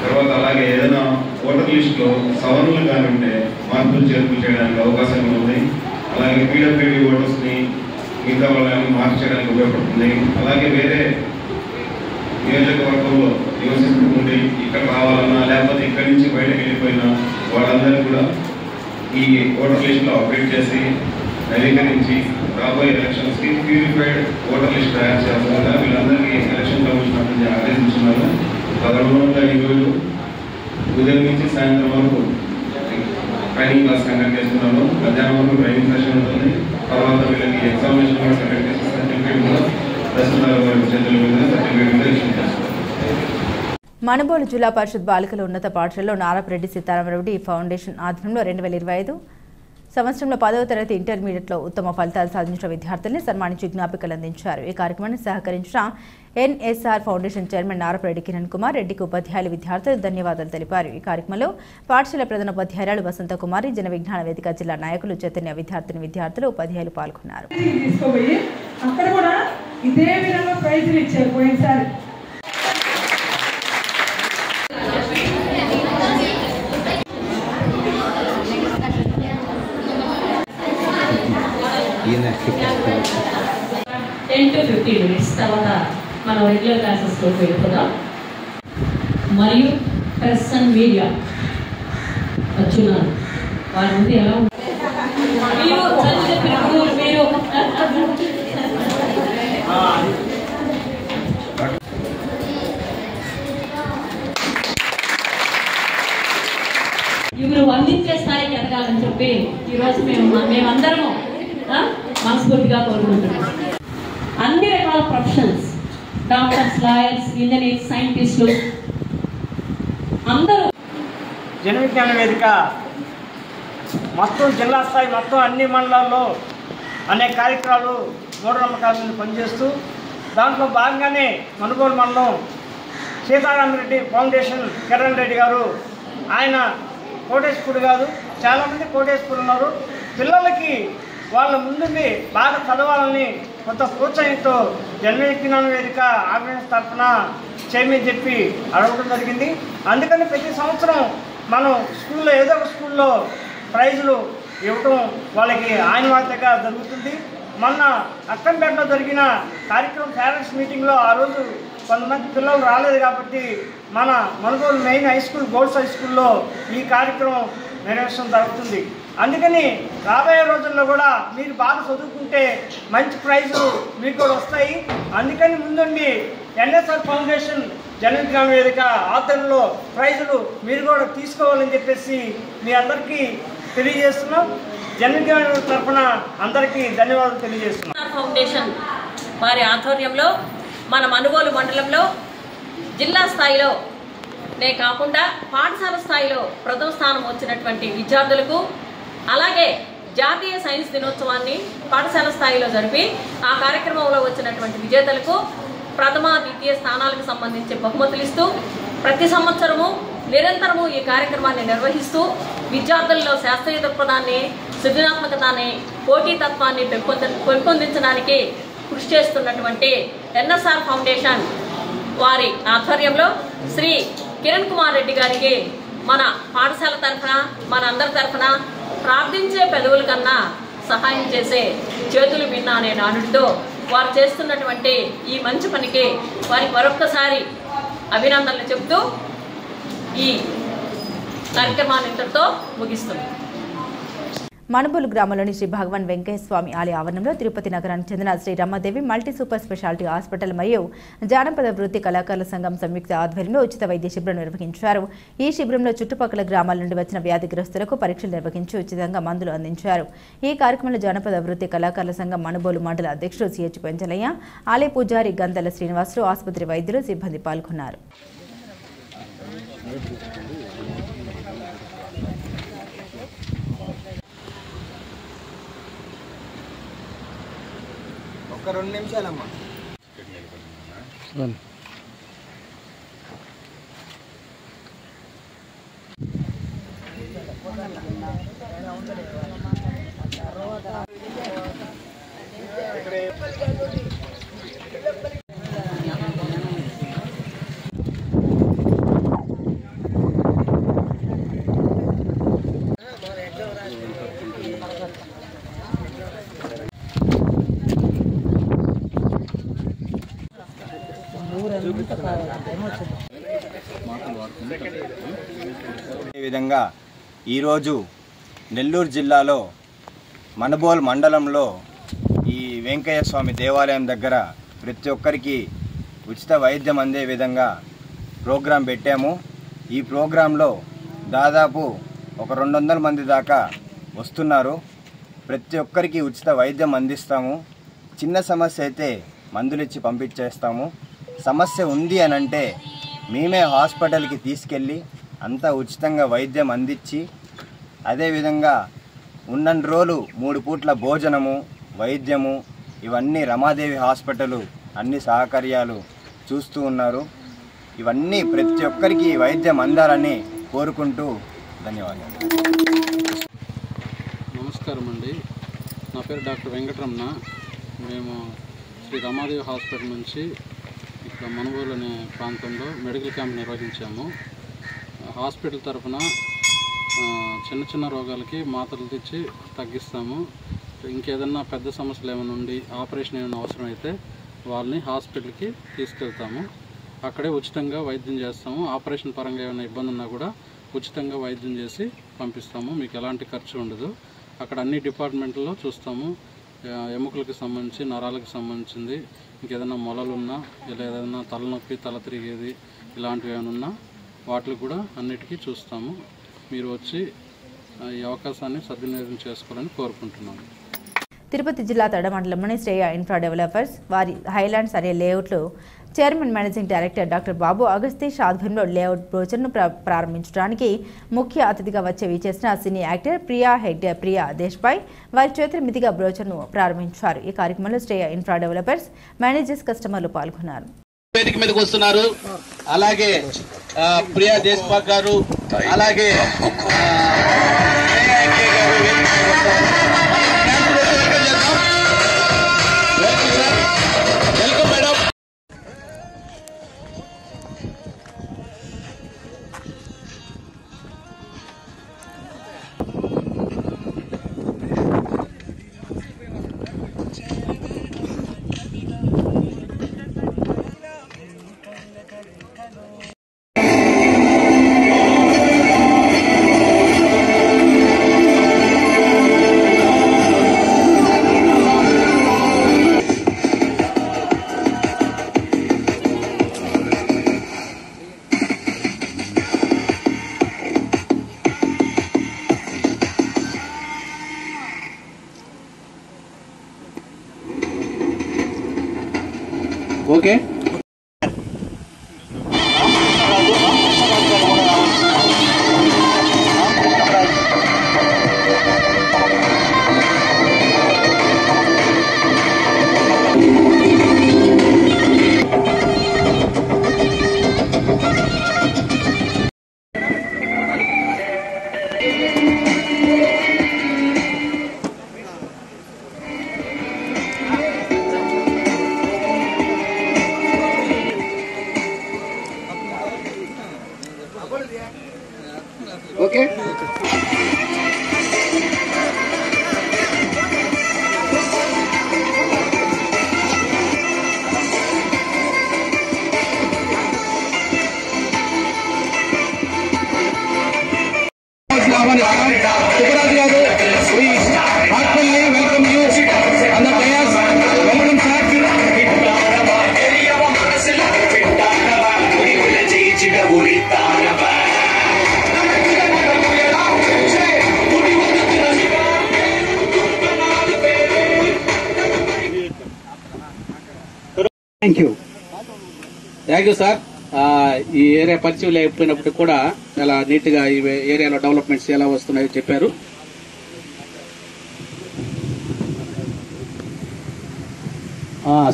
తర్వాత అలాగే ఏదైనా ఓటర్ లిస్టులో సవరణలు కానీ ఉంటే మార్పులు చేర్పులు చేయడానికి అవకాశం ఉంది. అలాగే పీడబ్ల్యూడీ ఓటర్స్ని మిగతా వాళ్ళని మార్చడానికి ఉపయోగపడుతుంది. అలాగే వేరే నియోజకవర్గంలో నివసిస్తుంటే ఇక్కడ రావాలన్నా లేకపోతే ఇక్కడి నుంచి బయటకు వెళ్ళిపోయినా వాళ్ళందరూ కూడా ఈ ఓటర్ లిస్టులో అప్డేట్ చేసి నవీకరించి రాబోయే ఎలక్షన్స్కి ప్యూరిఫైడ్ ఓటర్ లిస్ట్ తయారు చేస్తున్నారు. వీళ్ళందరికీ ఎలక్షన్ కమిషన్ నుంచి ఆదేశించున్నారు. తదనుగుణంగా ఈరోజు ఉదయం నుంచి సాయంత్రం వరకు ట్రైనింగ్ క్లాస్ కండక్ట్ చేస్తున్నాను. మధ్యాహ్నం వరకు ట్రైనింగ్ సెషన్ ఉంటుంది. తర్వాత వీళ్ళకి ఎగ్జామినేషన్ కూడా కండక్ట్ చేసి సర్టిఫికేట్ కూడా తహసీల్దార్ వారి చేతుల మీద సర్టిఫికేట్ కూడా ఇష్యూ చేస్తారు. మనుబోలు జిల్లా పరిషత్ బాలికల ఉన్నత పాఠశాలలో నారాపరెడ్డి సీతారామరెడ్డి ఫౌండేషన్ ఆధ్వర్యంలో 2025 సంవత్సరంలో 10వ తరగతి ఇంటర్మీడియట్లో ఉత్తమ ఫలితాలు సాధించిన విద్యార్థుల్ని సన్మానించి జ్ఞాపికలు అందించారు. ఈ కార్యక్రమాన్ని సహకరించిన NSR foundation chairman Narapareddy Kiran Kumar రెడ్డికి ఉపాధ్యాయులు విద్యార్థులు ధన్యవాదాలు తెలిపారు. ఈ కార్యక్రమంలో పాఠశాల ప్రధానోపాధ్యాయురాలు వసంత కుమారి, జన విజ్ఞాన వేదిక జిల్లా నాయకులు చైతన్య విద్యార్థులు ఉపాధ్యాయులు పాల్గొన్నారు. టెన్ to 15 minutes తర్వాత మనం రెగ్యులర్ క్లాసెస్లోకి వెళ్ళిపోదాం. మరియు ప్రెస్ అండ్ మీడియా వచ్చున్నారు. వారి ముందు ఎలా మీరు ఇప్పుడు అందించే స్థాయికి ఎదగాలని చెప్పి ఈరోజు మేమందరము మనస్ఫూర్తిగా కోరుకుంటున్నాం. అన్ని రకాల ప్రొఫెషనల్స్, డాక్టర్స్, లాయర్స్, ఇంజనీర్స్, సైంటిస్టులు అందరూ జన విజ్ఞాన వేదిక మొత్తం జిల్లా స్థాయి మొత్తం అన్ని మండలాల్లో అనేక కార్యక్రమాలు మూఢనమ్మకాల మీద పనిచేస్తూ దాంట్లో భాగంగానే మనుగోలు మండలం సీతారామరెడ్డి ఫౌండేషన్ కిరణ్ రెడ్డి గారు ఆయన కోటేశ్వరుడు కాదు, చాలామంది కోటేశ్వరుడు ఉన్నారు. పిల్లలకి వాళ్ళ ముందుండి బాగా చదవాలని కొంత ప్రోత్సాహంతో జన్మవిజ్ఞాన వేదిక ఆర్గనైజ్ తరఫున చేయమని చెప్పి అడగడం జరిగింది. అందుకని ప్రతి సంవత్సరం మనం స్కూల్లో ఏదో ఒక స్కూల్లో ప్రైజులు ఇవ్వటం వాళ్ళకి ఆనవాయితీగా జరుగుతుంది. మొన్న అక్కంపేటలో జరిగిన కార్యక్రమం పేరెంట్స్ మీటింగ్లో ఆ రోజు కొంతమంది పిల్లలు రాలేదు కాబట్టి మన Manugolu main high school goals high స్కూల్లో ఈ కార్యక్రమం నిర్వహించడం జరుగుతుంది. అందుకని రాబోయే రోజుల్లో కూడా మీరు బాగా చదువుకుంటే మంచి ప్రైజులు మీకు కూడా వస్తాయి. అందుకని ముందుండి ఎన్ఎస్ఆర్ ఫౌండేషన్ జన్మవిజ్ఞాన వేదిక ఆధ్వర్యంలో ప్రైజులు మీరు కూడా తీసుకోవాలని చెప్పేసి మీ అందరికీ తెలియజేస్తున్నాం. జన్మవిజ్ఞాన తరఫున అందరికీ ధన్యవాదాలు తెలియజేస్తున్నాం. ఫౌండేషన్ వారి ఆధ్వర్యంలో మన మనుగోలు మండలంలో జిల్లా స్థాయిలోనే కాకుండా పాఠశాల స్థాయిలో ప్రథమ స్థానం వచ్చినటువంటి విద్యార్థులకు, అలాగే జాతీయ సైన్స్ దినోత్సవాన్ని పాఠశాల స్థాయిలో జరిపి ఆ కార్యక్రమంలో వచ్చినటువంటి విజేతలకు ప్రథమ ద్వితీయ స్థానాలకు సంబంధించి బహుమతులు ఇస్తూ ప్రతి సంవత్సరము నిరంతరము ఈ కార్యక్రమాన్ని నిర్వహిస్తూ విద్యార్థుల్లో శాస్త్రీయ దృక్పథాన్ని, సృజనాత్మకతని, పోటీతత్వాన్ని పెంపొందించడానికి కృషి చేస్తున్నటువంటి ఎన్ఎస్ఆర్ ఫౌండేషన్ వారి ఆధ్వర్యంలో శ్రీ కిరణ్ కుమార్ రెడ్డి గారికి మన పాఠశాల తరఫున మన అందరి తరఫున ప్రార్థించే పెదవుల కన్నా సహాయం చేసే చేతులు విన్నా అనే నానుడితో వారు చేస్తున్నటువంటి ఈ మంచి పనికి వారికి మరొక్కసారి అభినందనలు చెబుతూ ఈ కార్యక్రమాన్ని ఇంతటితో ముగిస్తున్నాం. మనుబోలు గ్రామంలోని శ్రీ భగవాన్ వెంకయ్య స్వామి ఆలయ ఆవరణంలో తిరుపతి నగరానికి చెందిన Sri Ramadevi multi super speciality hospital మరియు జానపద వృత్తి కళాకారుల సంఘం సంయుక్త ఆధ్వర్యంలో ఉచిత వైద్య శిబిరం నిర్వహించారు. ఈ శిబిరంలో చుట్టుపక్కల గ్రామాల నుండి వచ్చిన వ్యాధిగ్రస్తులకు పరీక్షలు నిర్వహించి ఉచితంగా మందులు అందించారు. ఈ కార్యక్రమంలో జానపద వృత్తి కళాకారుల సంఘం మనుబోలు మండల అధ్యక్షుడు సిహెచ్ పెంచలయ్య, ఆలయ పూజారి గంధల శ్రీనివాసులు, ఆసుపత్రి వైద్యులు, సిబ్బంది పాల్గొన్నారు. ఒక 2 నిమిషాలమ్మా. ఈ విధంగా ఈరోజు నెల్లూరు జిల్లాలో మనుబోల్ మండలంలో ఈ వెంకయ్య స్వామి దేవాలయం దగ్గర ప్రతి ఒక్కరికి ఉచిత వైద్యం అందే విధంగా ప్రోగ్రాం పెట్టాము. ఈ ప్రోగ్రాంలో దాదాపు ఒక 200 మంది దాకా వస్తున్నారు. ప్రతి ఒక్కరికి ఉచిత వైద్యం అందిస్తాము. చిన్న సమస్య అయితే మందులు ఇచ్చి పంపించేస్తాము. సమస్య ఉంది అని అంటే మేమే హాస్పిటల్కి తీసుకెళ్ళి అంతా ఉచితంగా వైద్యం అందించి, అదేవిధంగా ఉన్నన్ని రోజులు 3 పూట్ల భోజనము, వైద్యము ఇవన్నీ రమాదేవి హాస్పిటల్ అన్ని సహకార్యాలు చూస్తూ ఉన్నారు. ఇవన్నీ ప్రతి ఒక్కరికి వైద్యం అందాలని కోరుకుంటూ ధన్యవాదాలు. నమస్కారం అండి, నా పేరు డాక్టర్ వెంకటరమణ. మేము శ్రీ రమాదేవి హాస్పిటల్ నుంచి ఇక్కడ మనుగోలు అనే ప్రాంతంలో మెడికల్ క్యాంప్ నిర్వహించాము. హాస్పిటల్ తరఫున చిన్న చిన్న రోగాలకి మాత్రలు తెచ్చి తగ్గిస్తాము. ఇంకేదన్నా పెద్ద సమస్యలు ఏమైనా ఉండి ఆపరేషన్ ఏమైనా అవసరం అయితే వాళ్ళని హాస్పిటల్కి తీసుకెళ్తాము. అక్కడే ఉచితంగా వైద్యం చేస్తాము. ఆపరేషన్ పరంగా ఏమైనా ఇబ్బంది ఉన్నా కూడా ఉచితంగా వైద్యం చేసి పంపిస్తాము. మీకు ఎలాంటి ఖర్చు ఉండదు. అక్కడ అన్ని డిపార్ట్మెంట్లో చూస్తాము. ఎముకలకు సంబంధించి, నరాలకు సంబంధించింది, ఇంకేదైనా మొలలు ఉన్నా, ఇలా ఏదైనా తలనొప్పి, తల తిరిగేది ఇలాంటివి ఏమైనా ఉన్నా వాటికి కూడా అన్నిటికీ చూస్తాము. మీరు వచ్చి ఈ అవకాశాన్ని సద్వినియోగం చేసుకోవాలని కోరుకుంటున్నాను. తిరుపతి జిల్లా తడ మండలంలోని శ్రేయ ఇన్ఫ్రా డెవలపర్స్ వారి హైలాండ్స్ అనే లేఅవుట్లు చైర్మన్ మేనేజింగ్ డైరెక్టర్ డాక్టర్ బాబు అగస్తీష్ ఆధ్వర్యంలో లేఅవుట్ బ్రోచర్ను ప్రారంభించడానికి ముఖ్య అతిథిగా వచ్చి విచ్చేసిన సినీ యాక్టర్ ప్రియా దేశ్పాయ్ వారి చేతుల మీదుగా బ్రోచర్ను ప్రారంభించారు. ఈ కార్యక్రమంలో శ్రేయ ఇన్ఫ్రా డెవలపర్స్ మేనేజర్స్ కస్టమర్లు పాల్గొన్నారు. వేదిక మీదకి వస్తున్నారు. అలాగే ప్రియా దేశ్పాయ్ గారు, అలాగే ఓకే ఓకే సుబ్బరాజు గారు వెల్కమ్ యూ అన్న Prayas welcome sir. Thank you sir. ఈ ఏరియా పరిచయం లేకపోయినప్పుడు కూడా చాలా నీట్ గా ఈ ఏరియాలో డెవలప్మెంట్స్ ఎలా వస్తున్నాయో చెప్పారు.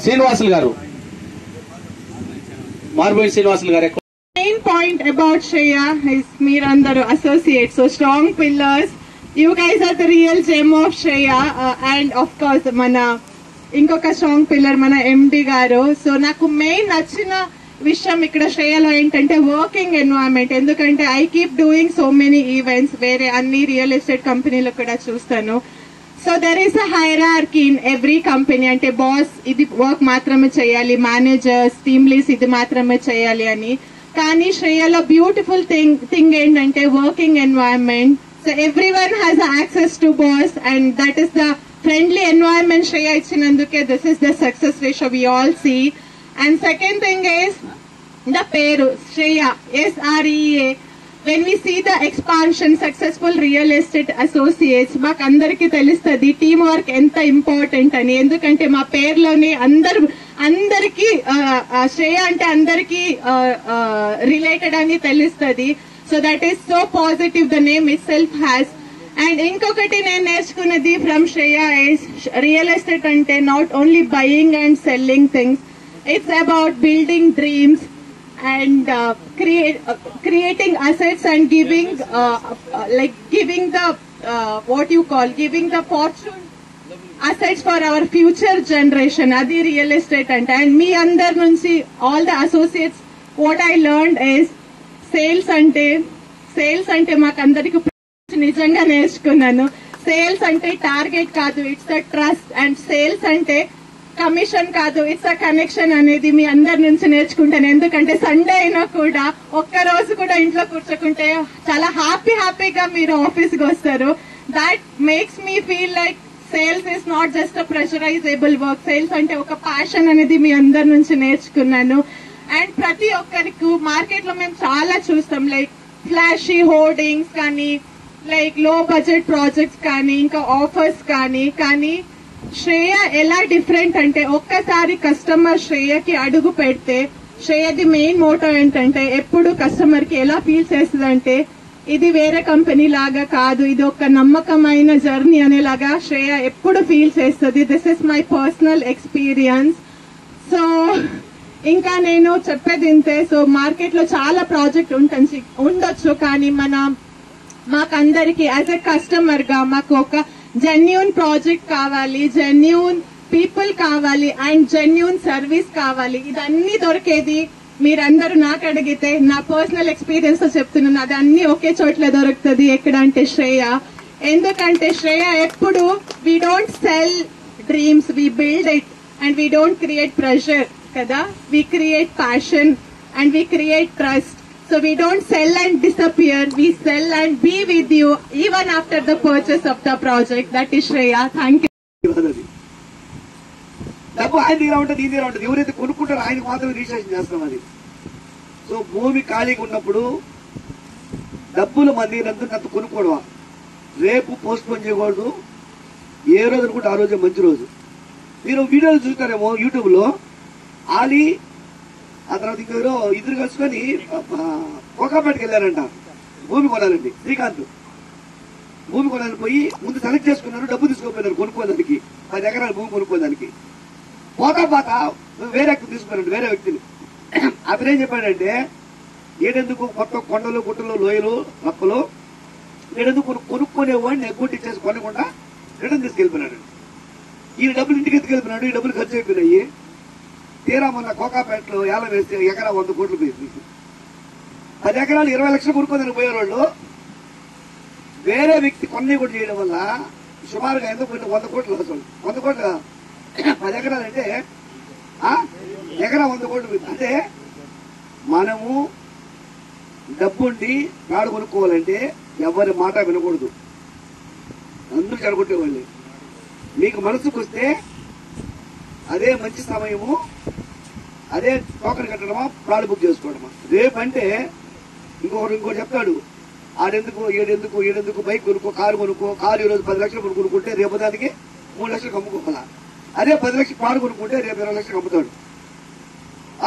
శ్రీనివాసులు గారు, మార్బోయిన్ శ్రీనివాసులు గారు. Main point about Shreya is Meerandaru associates, so strong pillars. You guys are the real gem of Shreya, and of course mana inkoka strong pillar mana MD garu. So naku main nachina vishayam ikkada Shreyalo entante working environment. Endukante I keep doing so many events where anni real estate company lo kuda chustanu. So there is a hierarchy in every company. Ante boss idi work maatrame cheyali, managers, team leads idi maatrame cheyali ani. కానీ శ్రేయలో beautiful thing ఏంటంటే working environment. So everyone has access to boss and that is the friendly environment Shreya ఇచ్చినందుకే this is the success ratio we all see. And second thing is the పేరు Shreya, SREA. When we see the expansion successful real estate associates, మాకు అందరికీ తెలుస్తుంది team work ఎంత important అని. ఎందుకంటే మా పేరులోనే అందరికి శ్రేయ అంటే అందరికి రిలేటెడ్ అని తెలుస్తుంది. So that is so positive the name itself has. And ఇంకొకటి నేను నేర్చుకున్నది from Shreya is real estate అంటే not only buying and selling things, it's about building dreams and creating assets and giving the fortune assets for our future generation. Adi real estate ante. And me andar nunchi all the associates what I learned is sales ante maaku andariki nijanga నేర్చుకున్నాను. Sales అంటే target కాదు, it's a trust. And sales అంటే commission కాదు, it's a connection అనేది మీ అందరి నుంచి నేర్చుకుంటాను. ఎందుకంటే సండే అయినా కూడా ఒక్క రోజు కూడా ఇంట్లో కూర్చోకుంటే చాలా హ్యాపీగా మీరు ఆఫీస్కి వస్తారు. That makes me feel like sales is not just a pressurisable work. Sales అంటే ఒక ప్యాషన్ అనేది మీ అందరి నుంచి నేర్చుకున్నాను. అండ్ ప్రతి ఒక్కరికి మార్కెట్ లో మేము చాలా చూస్తాం, లైక్ ఫ్లాషీ హోర్డింగ్స్ కానీ, లైక్ లో బడ్జెట్ ప్రాజెక్ట్స్ కానీ, ఇంకా ఆఫర్స్ కానీ శ్రేయ ఎలా డిఫరెంట్ అంటే ఒక్కసారి కస్టమర్ శ్రేయకి అడుగు పెడితే శ్రేయది మెయిన్ మోటో ఏంటంటే ఎప్పుడు కస్టమర్ కి ఎలా ఫీల్ చేస్తుందంటే ఇది వేరే కంపెనీ లాగా కాదు, ఇది ఒక నమ్మకమైన జర్నీ అనేలాగా శ్రేయ ఎప్పుడు ఫీల్ చేస్తుంది. This is my personal experience. So ఇంకా నేను చెప్పేది ఇంతే. సో మార్కెట్ లో చాలా ప్రాజెక్ట్ ఉండొచ్చు, కానీ మాకందరికి యాజ్ ఎ కస్టమర్ గా మాకు ఒక జెన్యూన్ ప్రాజెక్ట్ కావాలి, జెన్యూన్ పీపుల్ కావాలి అండ్ జెన్యూన్ సర్వీస్ కావాలి. ఇదన్నీ దొరికేది మీరందరూ నాకు అడిగితే నా పర్సనల్ ఎక్స్పీరియన్స్ తో చెప్తున్నాను, అది అన్ని ఒకే చోట్ల దొరుకుతుంది. ఎక్కడ అంటే శ్రేయ. ఎందుకంటే శ్రేయ ఎప్పుడు we don't sell dreams, we build it and we don't create pressure కదా, we create passion and we create trust. So we don't sell and disappear, we sell and be with you even after the purchase of the project. That is Shreya. Thank you. డబ్బు ఆయన దగ్గర ఉంటుంది, ఈ దగ్గర ఉంటుంది. ఎవరైతే కొనుక్కుంటారో ఆయనకు మాత్రమే రిజిస్ట్రేషన్ చేస్తాం అది. సో భూమి ఖాళీగా ఉన్నప్పుడు డబ్బులు మన దగ్గర అంత కొనుక్కోవడమా, రేపు పోస్ట్ పోన్ చేయకూడదు. ఏ రోజు అనుకుంటే ఆ రోజే మంచి రోజు. మీరు వీడియోలు చూస్తారేమో యూట్యూబ్ లో, ఆలి ఆ తర్వాత ఇంకెవరో ఇద్దరు కలుసుకొని కోకాపేటకి వెళ్ళారంట భూమి కొనాలండి. శ్రీకాంత్ భూమి కొనాలని పోయి ముందు సెలెక్ట్ చేసుకున్నారు, డబ్బు తీసుకోపోయినారు కొనుక్కోదానికి, 10 ఎకరాల భూమి కొనుక్కోదానికి. పోతా వేరే వ్యక్తి తీసుకున్నాడు, వేరే వ్యక్తిని. అతనేం చెప్పాడంటే ఏడెందుకు కొత్త కొండలు గుట్టలు లోయలు రప్పలు ఏడెందుకు కొనుక్కునేవాడిని ఎగ్గొట్టిచ్చేసి కొనకుండా రిటర్న్ తీసుకెళ్ళిపోయినాడు. ఈ డబ్బులు ఇంటికి ఎత్తుకెళ్ళిపోయినాడు, ఈ డబ్బులు ఖర్చు అయిపోయినాయి. తీరా మొన్న కోకాపేటలో ఏళ్ళ వేస్తే ఎకరా 100 కోట్లు పోయింది. 10 ఎకరాలు 20 లక్షలు కొనుక్కోదని పోయేవాళ్ళు వేరే వ్యక్తి కొన్ని కూడా చేయడం వల్ల సుమారుగా ఎందుకు 100 కోట్లు అసలు 100 కోట్ల 10 ఎకరాలు అంటే ఎకరా 100 కోట్లు పోయింది. అంటే మనము డబ్బుండి నాడు కొనుక్కోవాలంటే ఎవరి మాట వినకూడదు, అందరూ చెడగొట్టేవాళ్ళు. మీకు మనసుకు వస్తే అదే మంచి సమయము, అదే టోకన్ కట్టడమా ప్లాట్ బుక్ చేసుకోవడమా. రేపంటే ఇంకోటి చెప్తాడు, ఏడెందుకు బైక్ కొనుక్కో, కారు కొనుక్కో, కారు ఈ రోజు 10 లక్షలు కొనుక్కుంటే రేపు దానికి 3 లక్షలకు అమ్ముకోవాలా. అదే 10 లక్షలు ప్లాట్ కొనుక్కుంటే రేపు 20 లక్షలకు అమ్ముతాడు.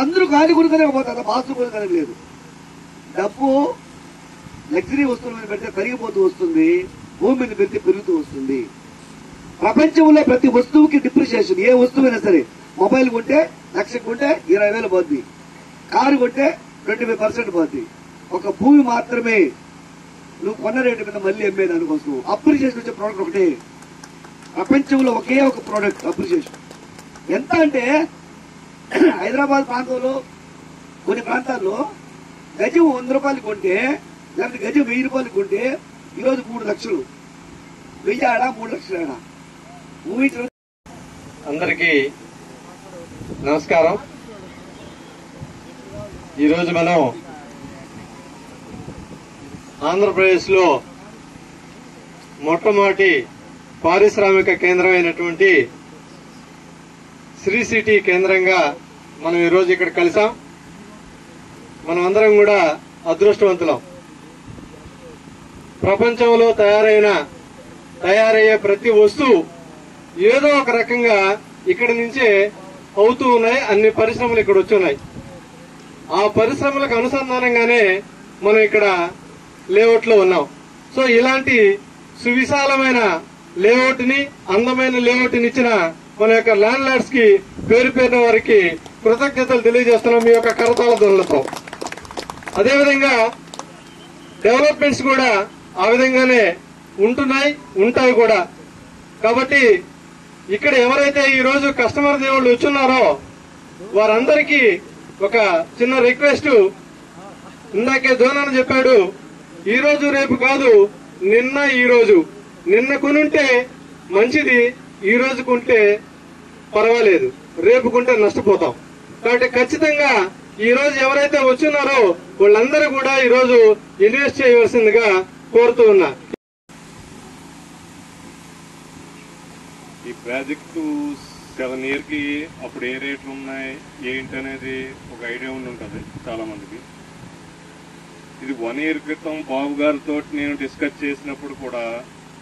అందరూ కారు కొనుక్కనే పోతారు, బాసు కొనుక్కనే లేదు. డబ్బు లగ్జరీ వస్తువుల మీద పెడితే తరిగిపోతూ వస్తుంది, భూమి మీద పెడితే పెరుగుతూ వస్తుంది. ప్రపంచంలో ప్రతి వస్తువుకి డిప్రిషియేషన్. ఏ వస్తువైనా సరే, మొబైల్ కొంటే 1,00,000 కొంటే 20,000 పోద్ది, కారు కొంటే 25% పోద్ది. ఒక భూమి మాత్రమే నువ్వు కొన్న రేటు మీద మళ్ళీ అమ్మేది దానికోసం. అప్రిషియేషన్ వచ్చే ప్రోడక్ట్ ఒకటే ప్రపంచంలో, ఒకే ఒక ప్రోడక్ట్ అప్రిషియేషన్. ఎంత అంటే హైదరాబాద్ ప్రాంతంలో కొన్ని ప్రాంతాల్లో గజం 100 రూపాయలు కొంటే, లేకపోతే గజం 1000 రూపాయలు కొంటే ఈరోజు 3 లక్షలు. 1000 ఆడా 3 లక్షలు ఆడా. అందరికీ నమస్కారం. ఈరోజు మనం ఆంధ్రప్రదేశ్ లో మొట్టమొదటి పారిశ్రామిక కేంద్రం అయినటువంటి శ్రీ సిటీ కేంద్రంగా మనం ఈరోజు ఇక్కడ కలిసాం. మనం అందరం కూడా అదృష్టవంతులం. ప్రపంచంలో తయారయ్యే ప్రతి వస్తువు ఏదో ఒక రకంగా ఇక్కడి నుంచే అవుతూ ఉన్నాయి. అన్ని పరిశ్రమలు ఇక్కడ వచ్చున్నాయి. ఆ పరిశ్రమలకు అనుసంధానంగానే మనం ఇక్కడ లేఅవుట్ లో ఉన్నాం. సో ఇలాంటి సువిశాలమైన లేఅవుట్ ని, అందమైన లేఅవుట్ ని ఇచ్చిన మన యొక్క ల్యాండ్ లార్డ్స్ కి పేరు పేరున వారికి కృతజ్ఞతలు తెలియజేస్తున్నాం మీ యొక్క కరతాళ ధ్వనులతో. అదేవిధంగా డెవలప్మెంట్స్ కూడా ఆ విధంగానే ఉంటాయి కూడా. కాబట్టి ఇక్కడ ఎవరైతే ఈ రోజు కస్టమర్ దేవుళ్ళు వచ్చున్నారో వారందరికీ ఒక చిన్న రిక్వెస్ట్. ఇందాకే దోనాన్ని చెప్పాడు, ఈ రోజు రేపు కాదు, నిన్న కొనుంటే మంచిది, ఈ రోజు కొంటే పర్వాలేదు, రేపు కొంటే నష్టపోతాం. కాబట్టి ఖచ్చితంగా ఈ రోజు ఎవరైతే వచ్చున్నారో వాళ్ళందరూ కూడా ఈ రోజు ఇన్వెస్ట్ చేయవలసిందిగా కోరుతూ ఉన్నా. ఈ ప్రాజెక్టు 7 year కి అప్పుడు ఏ రేట్లు ఉన్నాయి ఏంటి అనేది ఒక ఐడియా ఉంటుంది చాలా మందికి. ఇది 1 year క్రితం బాబు గారితో నేను డిస్కస్ చేసినప్పుడు కూడా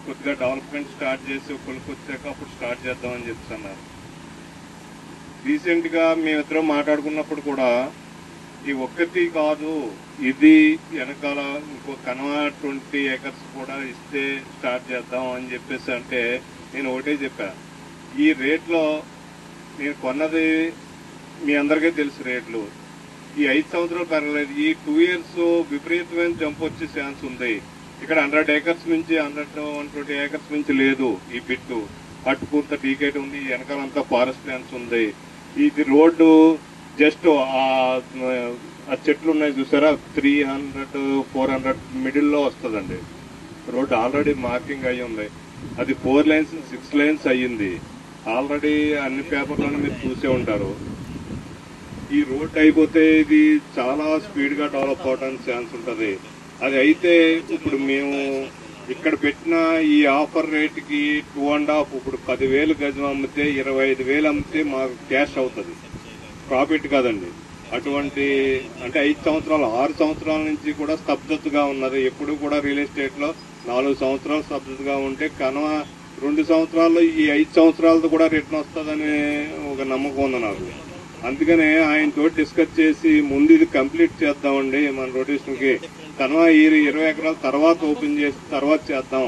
కొద్దిగా డెవలప్మెంట్ స్టార్ట్ చేసి కొలుకు వచ్చాక అప్పుడు స్టార్ట్ చేద్దామని చెప్తున్నారు. రీసెంట్గా మేమిద్దరం మాట్లాడుకున్నప్పుడు కూడా ఈ ఒక్కటి కాదు, ఇది వెనకాల ఇంకో కనవ 20 acres కూడా ఇస్తే స్టార్ట్ చేద్దాం అని చెప్పేసి అంటే నేను ఒకటే చెప్పా, ఈ రేట్లో నేను కొన్నది మీ అందరికీ తెలుసు రేట్లు. ఈ 5 సంవత్సరాలు పెరగలేదు. ఈ 2 years విపరీతమైన జంప్ వచ్చే ఛాన్స్ ఉంది. ఇక్కడ 100 acres నుంచి 120 acres నుంచి లేదు ఈ బిట్టు. అటుపూర్త డీకేట్ ఉంది, వెనకాలంతా ఫారెస్ట్ ల్యాండ్స్ ఉంది. ఇది రోడ్డు జస్ట్ ఆ చెట్లు ఉన్నాయి చూసారా, 300-400 మిడిల్లో వస్తుందండి. రోడ్డు ఆల్రెడీ మార్కింగ్ అయ్యి ఉంది. అది 4 lanes 6 lanes అయ్యింది. ఆల్రెడీ అన్ని పేపర్లను మీరు చూసే ఉంటారు. ఈ రోడ్ అయిపోతే ఇది చాలా స్పీడ్ గా డెవలప్ అవడానికి ఛాన్స్ ఉంటుంది. అది అయితే ఇప్పుడు మేము ఇక్కడ పెట్టిన ఈ ఆఫర్ రేట్ కి 2.5 ఇప్పుడు 10,000 గజం అమ్మితే 25,000 అమ్మితే మాకు క్యాష్ అవుతుంది, ప్రాఫిట్ కాదండి. అటువంటి అంటే 5 సంవత్సరాలు 6 సంవత్సరాల నుంచి కూడా స్తబ్దతగా ఉన్నది. ఎప్పుడు కూడా రియల్ ఎస్టేట్ లో 4 సంవత్సరాలు స్తబ్దతగా ఉంటే కనవ 2 సంవత్సరాల్లో ఈ 5 సంవత్సరాలతో కూడా రిటర్న్ వస్తుందని ఒక నమ్మకం ఉంది నాకు. అందుకనే ఆయనతో డిస్కస్ చేసి ముందు ఇది కంప్లీట్ చేద్దామండి మన రొటేషన్ కి, కనవ 20 ఎకరాల తర్వాత ఓపెన్ చేసి తర్వాత చేద్దాం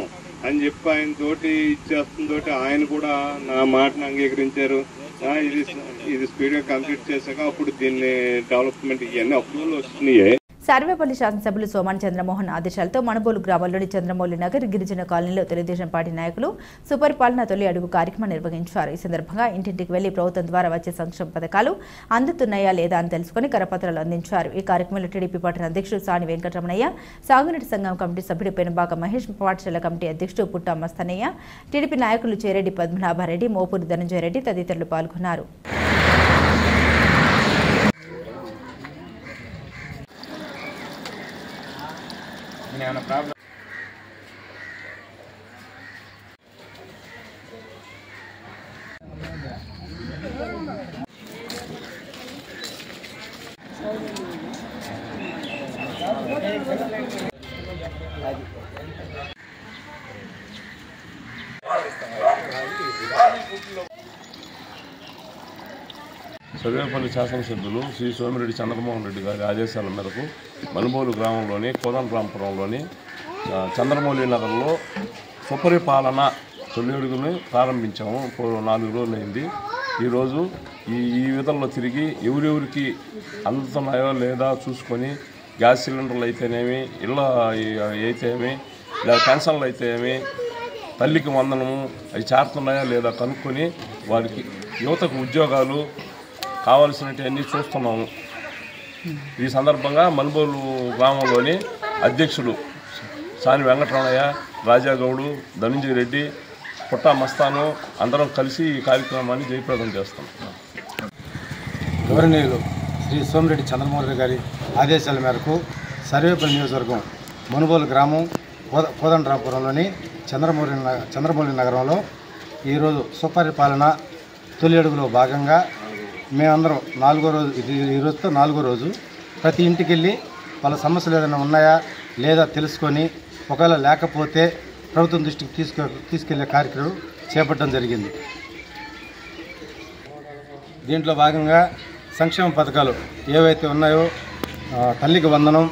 అని చెప్పి ఆయన తోటి ఇచ్చేస్తుందోటి ఆయన కూడా నా మాటను అంగీకరించారు. ఇది స్పీడ్ గా కంప్లీట్ చేశాక అప్పుడు దీన్ని డెవలప్మెంట్ ఇవన్నీ అప్రూవల్ వస్తున్నాయి. సర్వేపల్లి శాసనసభ్యులు సోమాని చంద్రమోహన్ ఆదేశాలతో మణబోలు గ్రామంలోని చంద్రమౌళి నగర్ గిరిజన కాలనీలో తెలుగుదేశం పార్టీ నాయకులు సుపరిపాలన తొలి అడుగు కార్యక్రమం నిర్వహించారు. ఈ సందర్భంగా ఇంటింటికి వెళ్లి ప్రభుత్వం ద్వారా వచ్చే సంక్షేమ పథకాలు అందుతున్నాయా లేదా అని తెలుసుకుని కరపత్రాలు అందించారు. ఈ కార్యక్రమంలో టీడీపీ పట్టణ అధ్యక్షుడు సాని వెంకటరమణయ్య, సాగునీటి సంఘం కమిటీ సభ్యుడు పెనుబాక మహేష్, పాఠశాల కమిటీ అధ్యక్షుడు పుట్ట మస్తనయ్య, టీడీపీ నాయకులు చేరెడ్డి పద్మనాభారెడ్డి, మోపూరి ధనంజయ రెడ్డి తదితరులు పాల్గొన్నారు. సర్వేపల్లి శాసనసభ్యులు శ్రీ సోమిరెడ్డి చంద్రమోహన్ రెడ్డి గారి ఆదేశాల మేరకు మనుబోలు గ్రామంలోని కోదండరాంపురంలోని చంద్రమౌళి నగర్లో సుపరిపాలన తొలి అడుగుని ప్రారంభించాము. 4 రోజులు అయింది. ఈరోజు ఈ విధంలో తిరిగి ఎవరెవరికి అందుతున్నాయో లేదా చూసుకొని గ్యాస్ సిలిండర్లు అయితేనేమి, ఇళ్ళ అయితేమి, లేదా పెన్షన్లు అయితేనేమి, తల్లికి వందనము అవి చేరుతున్నాయా లేదా కనుక్కొని వారికి యువతకు ఉద్యోగాలు కావాల్సినవన్నీ చూస్తున్నాము. ఈ సందర్భంగా మనుబోలు గ్రామంలోని అధ్యక్షులు సాని వెంకటరమణయ్య, రాజాగౌడు, ధనంజయ రెడ్డి, పుట్ట మస్తాను అందరం కలిసి ఈ కార్యక్రమాన్ని జయప్రదం చేస్తాం. గౌరవనీయులు శ్రీ సోమిరెడ్డి చంద్రమోహన్ రెడ్డి గారి ఆదేశాల మేరకు సర్వేపల్లి నియోజకవర్గం మనుబోలు గ్రామం కోదండరాంపురంలోని చంద్రమౌళి నగరంలో ఈరోజు సుపరిపాలన తొలి అడుగులో భాగంగా మేమందరం 4వ రోజు, ఈ రోజుతో 4వ రోజు ప్రతి ఇంటికి వెళ్ళి వాళ్ళ సమస్యలు ఏదైనా ఉన్నాయా లేదా తెలుసుకొని ఒకవేళ లేకపోతే ప్రభుత్వం దృష్టికి తీసుకెళ్లే కార్యక్రమం చేపట్టడం జరిగింది. దీంట్లో భాగంగా సంక్షేమ పథకాలు ఏవైతే ఉన్నాయో తల్లికి వందనం,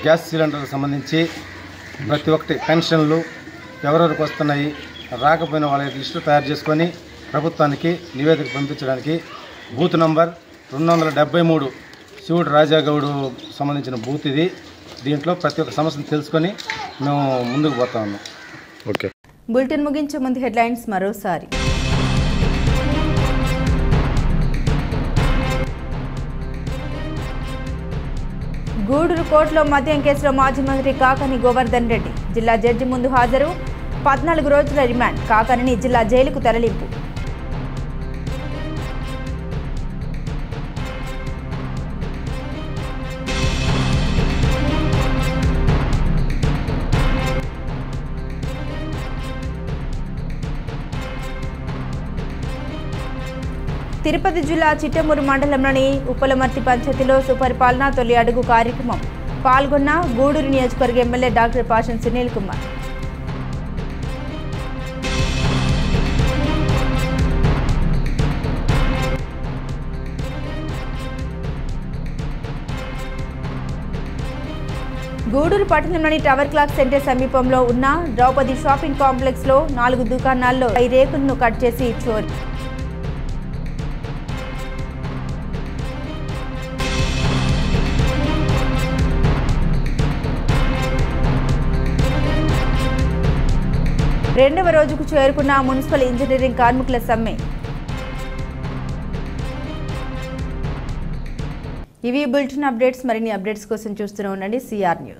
గ్యాస్ సిలిండర్లకు సంబంధించి ప్రతి ఒక్కటి పెన్షన్లు ఎవరెవరికి వస్తున్నాయి రాకపోయిన వాళ్ళ లిస్టు తయారు చేసుకొని ప్రభుత్వానికి నివేదిక పంపించడానికి బూత్ నంబర్ 273 శివుడు రాజాగౌడు సంబంధించిన బూత్ ఇది. దీంట్లో ప్రతి ఒక్క సమస్యను తెలుసుకొని మేము ముందుకు పోతా ఉన్నాం. ఓకే. బులెటిన్ ముగించే ముందు హెడ్లైన్స్ మరోసారి. గూడూరు కోర్టులో మద్యం కేసులో మాజీ మంత్రి కాకాని గోవర్ధన్ రెడ్డి జిల్లా జడ్జి ముందు హాజరు. 14 రోజుల రిమాండ్. కాకానిని జిల్లా జైలుకు తరలింపు. తిరుపతి జిల్లా చిట్టమూరు మండలంలోని ఉప్పలమర్తి పంచాయతీలో సుపరిపాలన తొలి అడుగు కార్యక్రమం పాల్గొన్న గూడూరు నియోజకవర్గ ఎమ్మెల్యే డాక్టర్ పాషన్ సునీల్ కుమార్. గూడూరు పట్టణంలోని టవర్ క్లాక్ సెంటర్ సమీపంలో ఉన్న ద్రౌపది షాపింగ్ కాంప్లెక్స్ లో 4 దుకాణాల్లో రేకులను కట్ చేసి చోరీ. రెండవ రోజుకు చేరుకున్న మున్సిపల్ ఇంజనీరింగ్ కార్మికుల సమ్మె. ఇవి బులెటిన్ అప్డేట్స్. మరిన్ని అప్డేట్స్ కోసం చూస్తూనే ఉండండి సిఆర్ న్యూస్.